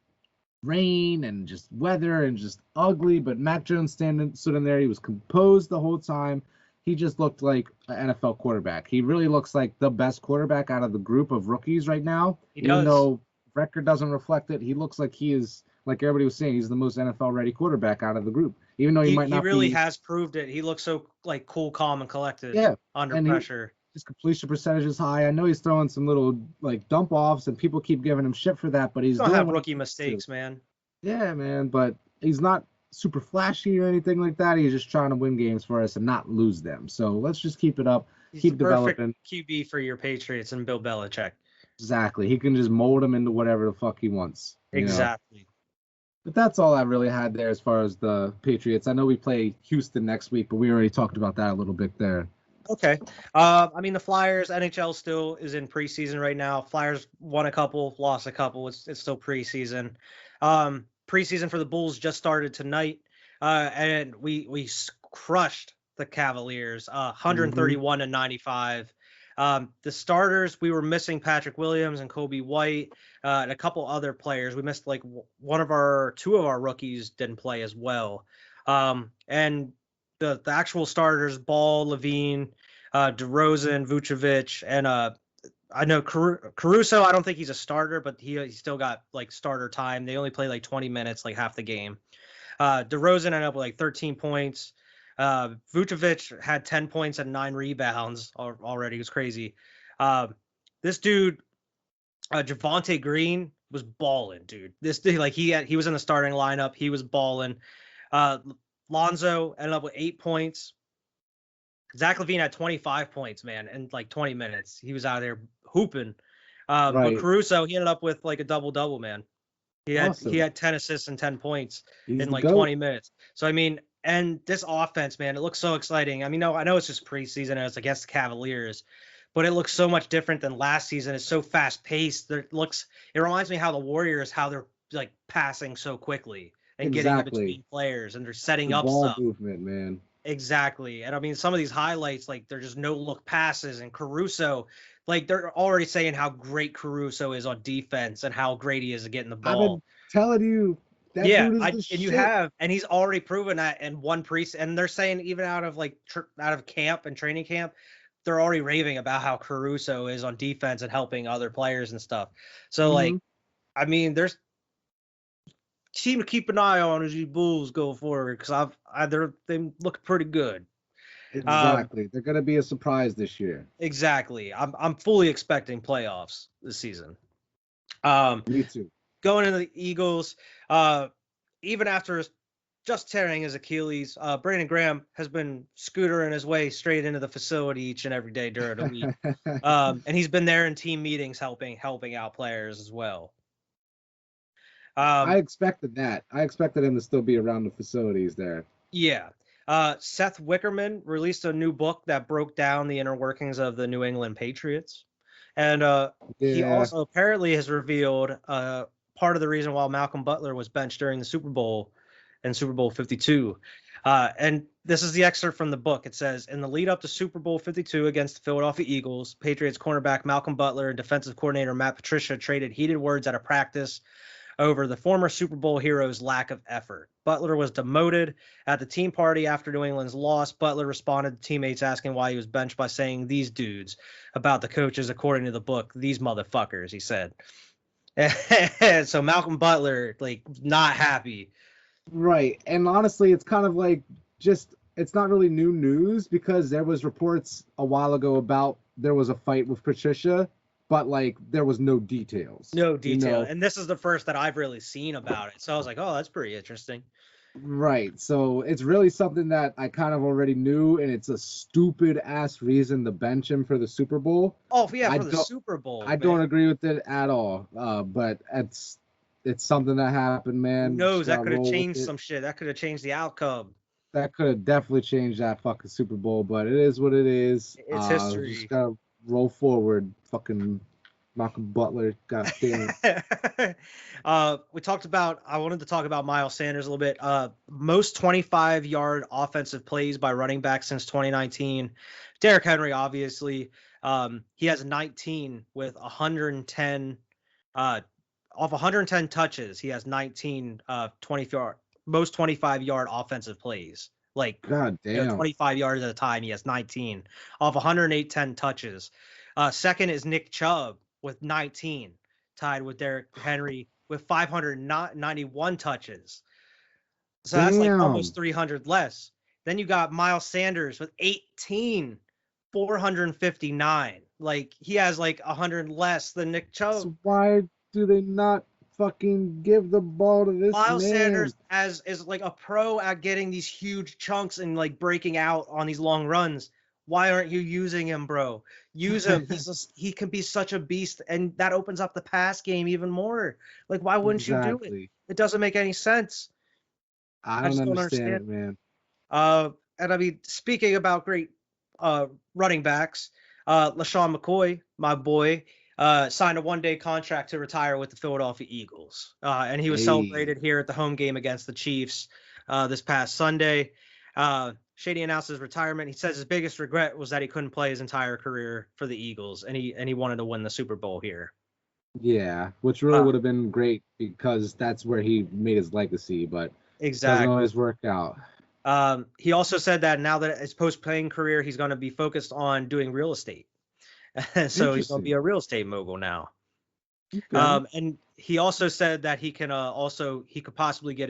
S2: rain and just weather and just ugly. But Mac Jones stood in there. He was composed the whole time. He just looked like an NFL quarterback. He really looks like the best quarterback out of the group of rookies right now. Even though record doesn't reflect it, he looks like he is, like everybody was saying, he's the most NFL-ready quarterback out of the group. Even though he might not be.
S1: He really has proved it. He looks so like cool, calm, and collected under pressure.
S2: His completion percentage is high. I know he's throwing some little like dump offs, and people keep giving him shit for that, but he's
S1: don't have rookie mistakes, man.
S2: Yeah, man, but he's not super flashy or anything like that. He's just trying to win games for us and not lose them. So let's just keep it up. Keep developing.
S1: QB for your Patriots and Bill Belichick.
S2: Exactly. He can just mold him into whatever the fuck he wants.
S1: Exactly.
S2: But that's all I really had there as far as the Patriots. I know we play Houston next week, but we already talked about that a little bit there.
S1: Okay. I mean, the Flyers, NHL still is in preseason right now. Flyers won a couple, lost a couple. It's still preseason. Preseason for the Bulls just started tonight, and we crushed the Cavaliers, 131-95. The starters, we were missing Patrick Williams and Kobe White, and a couple other players. We missed like two of our rookies didn't play as well. And the actual starters, Ball, Levine, DeRozan, Vucevic, and I know Caruso, I don't think he's a starter, but he still got like starter time. They only play like 20 minutes, like half the game. DeRozan ended up with like 13 points. Vucevic had 10 points and 9 rebounds already. It was crazy. This dude, Javonte Green, was balling, dude. This dude, like he was in the starting lineup. He was balling. Lonzo ended up with 8 points. Zach LaVine had 25 points, man, in like 20 minutes. He was out there hooping. But Caruso, he ended up with like a double-double, man. He had 10 assists and 10 points in like 20 minutes. So, I mean, and this offense, man, it looks so exciting. I mean, I know it's just preseason and it's against the Cavaliers, but it looks so much different than last season. It's so fast-paced. It reminds me how the Warriors, how they're like passing so quickly and getting in between players and they're setting up
S2: ball
S1: stuff.
S2: Movement, man.
S1: Exactly. And I mean, some of these highlights, like they're just no look passes, and Caruso, like they're already saying how great Caruso is on defense and how great he is at getting the ball.
S2: I've been telling you. That dude is the shit.
S1: And he's already proven that in one preseason. And they're saying even out of camp and training camp, they're already raving about how Caruso is on defense and helping other players and stuff. So like, I mean, there's team to keep an eye on as these Bulls go forward because they look pretty good.
S2: Exactly. They're going to be a surprise this year.
S1: Exactly. I'm fully expecting playoffs this season.
S2: Me too.
S1: Going into the Eagles, even after just tearing his Achilles, Brandon Graham has been scootering his way straight into the facility each and every day during the week. And he's been there in team meetings helping out players as well.
S2: I expected that. I expected him to still be around the facilities there.
S1: Yeah. Seth Wickerman released a new book that broke down the inner workings of the New England Patriots. And he also apparently has revealed part of the reason why Malcolm Butler was benched during the Super Bowl and Super Bowl 52. And this is the excerpt from the book. It says, in the lead up to Super Bowl 52 against the Philadelphia Eagles, Patriots cornerback Malcolm Butler and defensive coordinator Matt Patricia traded heated words at a practice over the former Super Bowl hero's lack of effort. Butler was demoted at the team party after New England's loss. Butler responded to teammates asking why he was benched by saying, "These dudes," about the coaches, according to the book. "These motherfuckers," he said. So Malcolm Butler, like, not happy.
S2: Right. And honestly, it's kind of like it's not really new news because there was reports a while ago about there was a fight with Patricia, but like there was no details.
S1: No detail. You know? And this is the first that I've really seen about it. So I was like, oh, that's pretty interesting.
S2: Right. So it's really something that I kind of already knew, and it's a stupid ass reason to bench him for the Super Bowl.
S1: Oh, yeah, for the Super Bowl.
S2: I don't agree with it at all. But it's something that happened, man.
S1: Who knows? That could have changed some shit. That could have changed the outcome.
S2: That could have definitely changed that fucking Super Bowl, but it is what it is.
S1: It's history.
S2: Just gotta roll forward. Fucking Malcolm Butler, goddamn.
S1: I wanted to talk about Miles Sanders a little bit. Most 25-yard offensive plays by running back since 2019. Derrick Henry, obviously. He has 19 with 110 off 110 touches, he has 19 most 25-yard offensive plays. Like,
S2: God damn.
S1: 25 yards at a time, he has 19 off 108 touches. Second is Nick Chubb with 19, tied with Derrick Henry with 591 touches. So that's like almost 300 less. Then you got Miles Sanders with 18, 459. Like, he has like 100 less than Nick Chubb.
S2: So why do they not fucking give the ball to this
S1: Miles
S2: man?
S1: Sanders is like a pro at getting these huge chunks and like breaking out on these long runs. Why aren't you using him, bro? Use him. He can be such a beast, and that opens up the pass game even more. Like, why wouldn't you do it? It doesn't make any sense.
S2: I don't understand it, man.
S1: And I mean, speaking about great running backs, LaShawn McCoy, my boy, signed a one-day contract to retire with the Philadelphia Eagles. And he was celebrated here at the home game against the Chiefs this past Sunday. Shady announced his retirement. He says his biggest regret was that he couldn't play his entire career for the Eagles, and he wanted to win the Super Bowl here.
S2: Yeah, which really would have been great because that's where he made his legacy, but doesn't always work out.
S1: He also said that now that his post-playing career, he's going to be focused on doing real estate. So he's going to be a real estate mogul now. Okay. And he also said that he could also get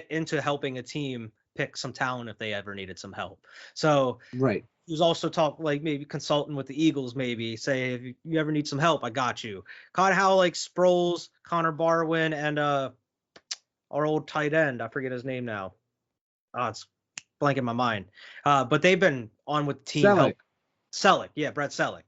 S1: into helping a team pick some talent if they ever needed some help. So
S2: right.
S1: He was also like maybe consulting with the Eagles, maybe say, if you ever need some help, I got you. Kind of how like Sproles, Connor Barwin, and our old tight end, I forget his name now. It's blanking my mind. But they've been on with the team. Selleck, yeah, Brett Selleck.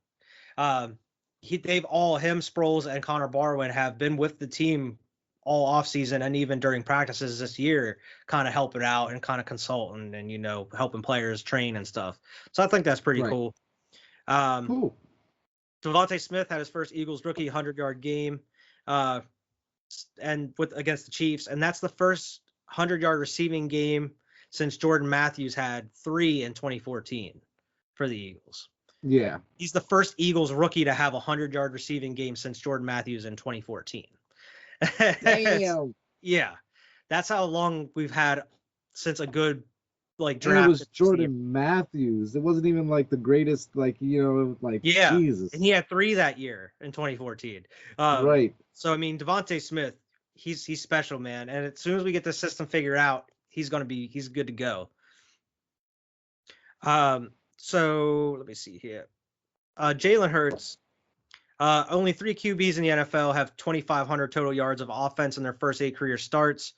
S1: Him, Sproles, and Connor Barwin have been with the team all offseason and even during practices this year, kind of helping out and kind of consulting and helping players train and stuff. So I think that's pretty cool. Cool. Devontae Smith had his first Eagles rookie 100-yard game, and against the Chiefs, and that's the first 100-yard receiving game since Jordan Matthews had 3 in 2014 for the Eagles.
S2: Yeah.
S1: He's the first Eagles rookie to have a 100-yard receiving game since Jordan Matthews in 2014.
S2: Damn.
S1: Yeah. That's how long we've had since a good draft.
S2: And it was Jordan Matthews. It wasn't even like the greatest, Jesus.
S1: And he had 3 that year in 2014.
S2: Right.
S1: So I mean, Devontae Smith, he's special, man. And as soon as we get the system figured out, he's good to go. So let me see here. Jalen Hurts. Only 3 QBs in the NFL have 2,500 total yards of offense in their first 8 career starts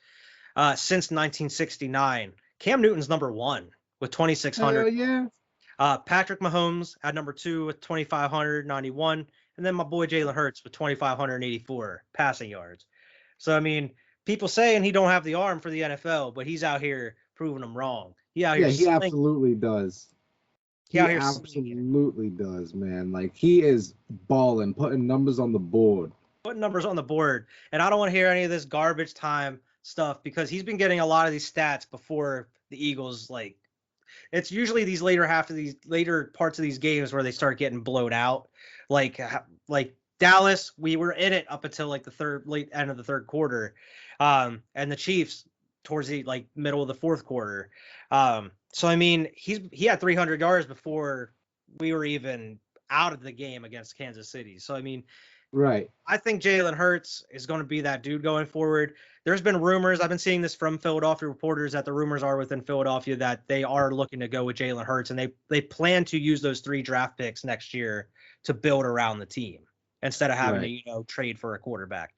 S1: since 1969. Cam Newton's number 1 with 2,600.
S2: Yeah.
S1: Patrick Mahomes at number 2 with 2,591, and then my boy Jalen Hurts with 2,584 passing yards. So I mean, people saying he don't have the arm for the NFL, but he's out here proving them wrong.
S2: He absolutely does. He absolutely does, man. Like, he is balling, putting numbers on the board.
S1: And I don't want to hear any of this garbage time stuff because he's been getting a lot of these stats before the Eagles. Like, it's usually these later parts of these games where they start getting blowed out. Like Dallas, we were in it up until like the late end of the third quarter. And the Chiefs towards the middle of the fourth quarter. So I mean, he had 300 yards before we were even out of the game against Kansas City. So I mean,
S2: right.
S1: I think Jalen Hurts is going to be that dude going forward. There's been rumors, I've been seeing this from Philadelphia reporters, that the rumors are within Philadelphia that they are looking to go with Jalen Hurts, and they plan to use those 3 draft picks next year to build around the team instead of having to trade for a quarterback.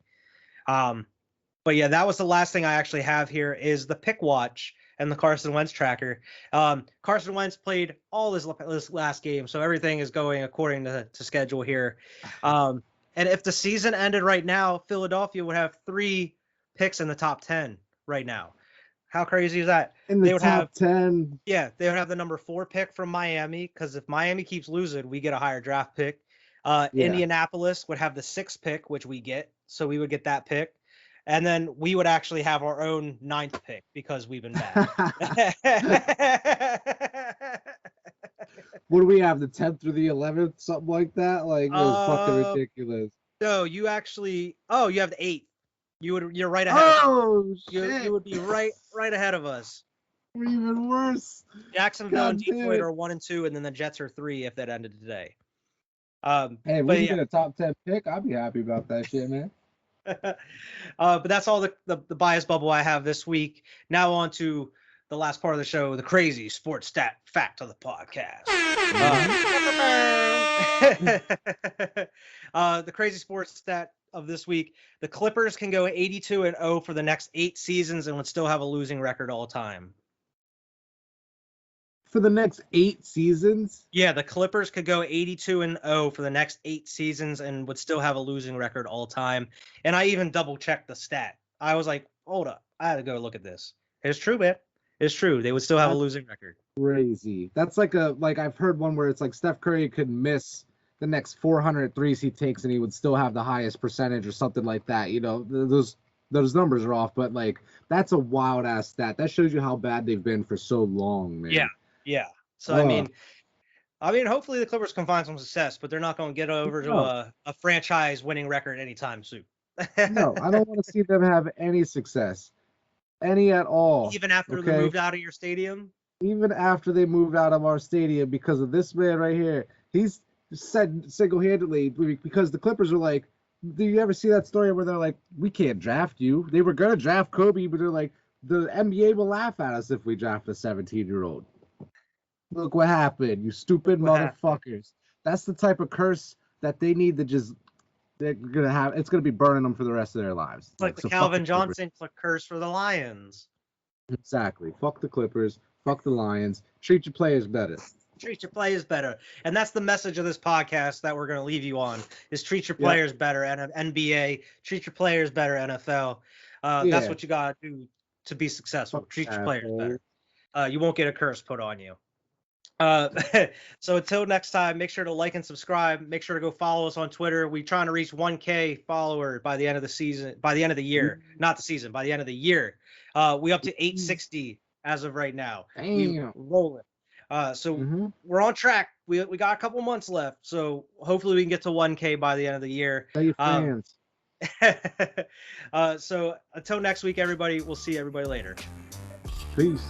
S1: But yeah, that was the last thing I actually have here is the pick watch and the Carson Wentz tracker. Carson Wentz played all this last game, so everything is going according to schedule here. And if the season ended right now, Philadelphia would have 3 picks in the top 10 right now. How crazy is that?
S2: They would have 10.
S1: Yeah, they would have the number 4 pick from Miami, because if Miami keeps losing, we get a higher draft pick. Indianapolis would have the 6th pick, which we get, so we would get that pick. And then we would actually have our own 9th pick because we've been bad.
S2: What do we have, the 10th through the 11th? Something like that? Like, it was fucking ridiculous.
S1: No, you actually. Oh, you have the 8th. You're right ahead.
S2: Oh shit!
S1: You would be right ahead of us.
S2: We're even worse.
S1: Jacksonville and Detroit are 1 and 2, and then the Jets are 3 if that ended today.
S2: Hey, we can get a top 10 pick. I'd be happy about that shit, man.
S1: But that's all the bias bubble I have this week. Now on to the last part of the show, the crazy sports stat fact of the podcast. The crazy sports stat of this week: the Clippers can go 82-0 for the next 8 seasons and would still have a losing record all time.
S2: For the next 8 seasons?
S1: Yeah, the Clippers could go 82-0 for the next 8 seasons and would still have a losing record all time. And I even double checked the stat. I was like, hold up, I had to go look at this. It's true, man. It's true. They would still have a losing record.
S2: Crazy. That's like I've heard one where it's like Steph Curry could miss the next 400 threes he takes and he would still have the highest percentage or something like that. You know, those numbers are off, but like that's a wild ass stat. That shows you how bad they've been for so long, man.
S1: Yeah. So I mean, hopefully the Clippers can find some success, but they're not going to get over to a franchise winning record anytime soon.
S2: No, I don't want to see them have any success, any at all.
S1: Even after they moved out of your stadium.
S2: Even after they moved out of our stadium, because of this man right here, he's said single-handedly because the Clippers are like, do you ever see that story where they're like, we can't draft you? They were gonna draft Kobe, but they're like, the NBA will laugh at us if we draft a 17-year-old. Look what happened, you stupid motherfuckers. That's the type of curse that they need to just, they're going to have. It's going to be burning them for the rest of their lives.
S1: It's like the Calvin Johnson curse for the Lions.
S2: Exactly. Fuck the Clippers. Fuck the Lions. Treat your players better.
S1: Treat your players better. And that's the message of this podcast that we're going to leave you on, is treat your players better. And NBA, treat your players better, NFL. That's what you got to do to be successful. Treat your players better. You won't get a curse put on you. So until next time, make sure to like and subscribe. Make sure to go follow us on Twitter. We're trying to reach 1K followers by the end of the season, by the end of the year, not the season, by the end of the year. We up to 860 as of right now.
S2: Damn.
S1: Rolling. We're on track. We got a couple months left. So hopefully we can get to 1K by the end of the year.
S2: Tell your fans.
S1: So until next week, everybody, we'll see everybody later.
S2: Peace.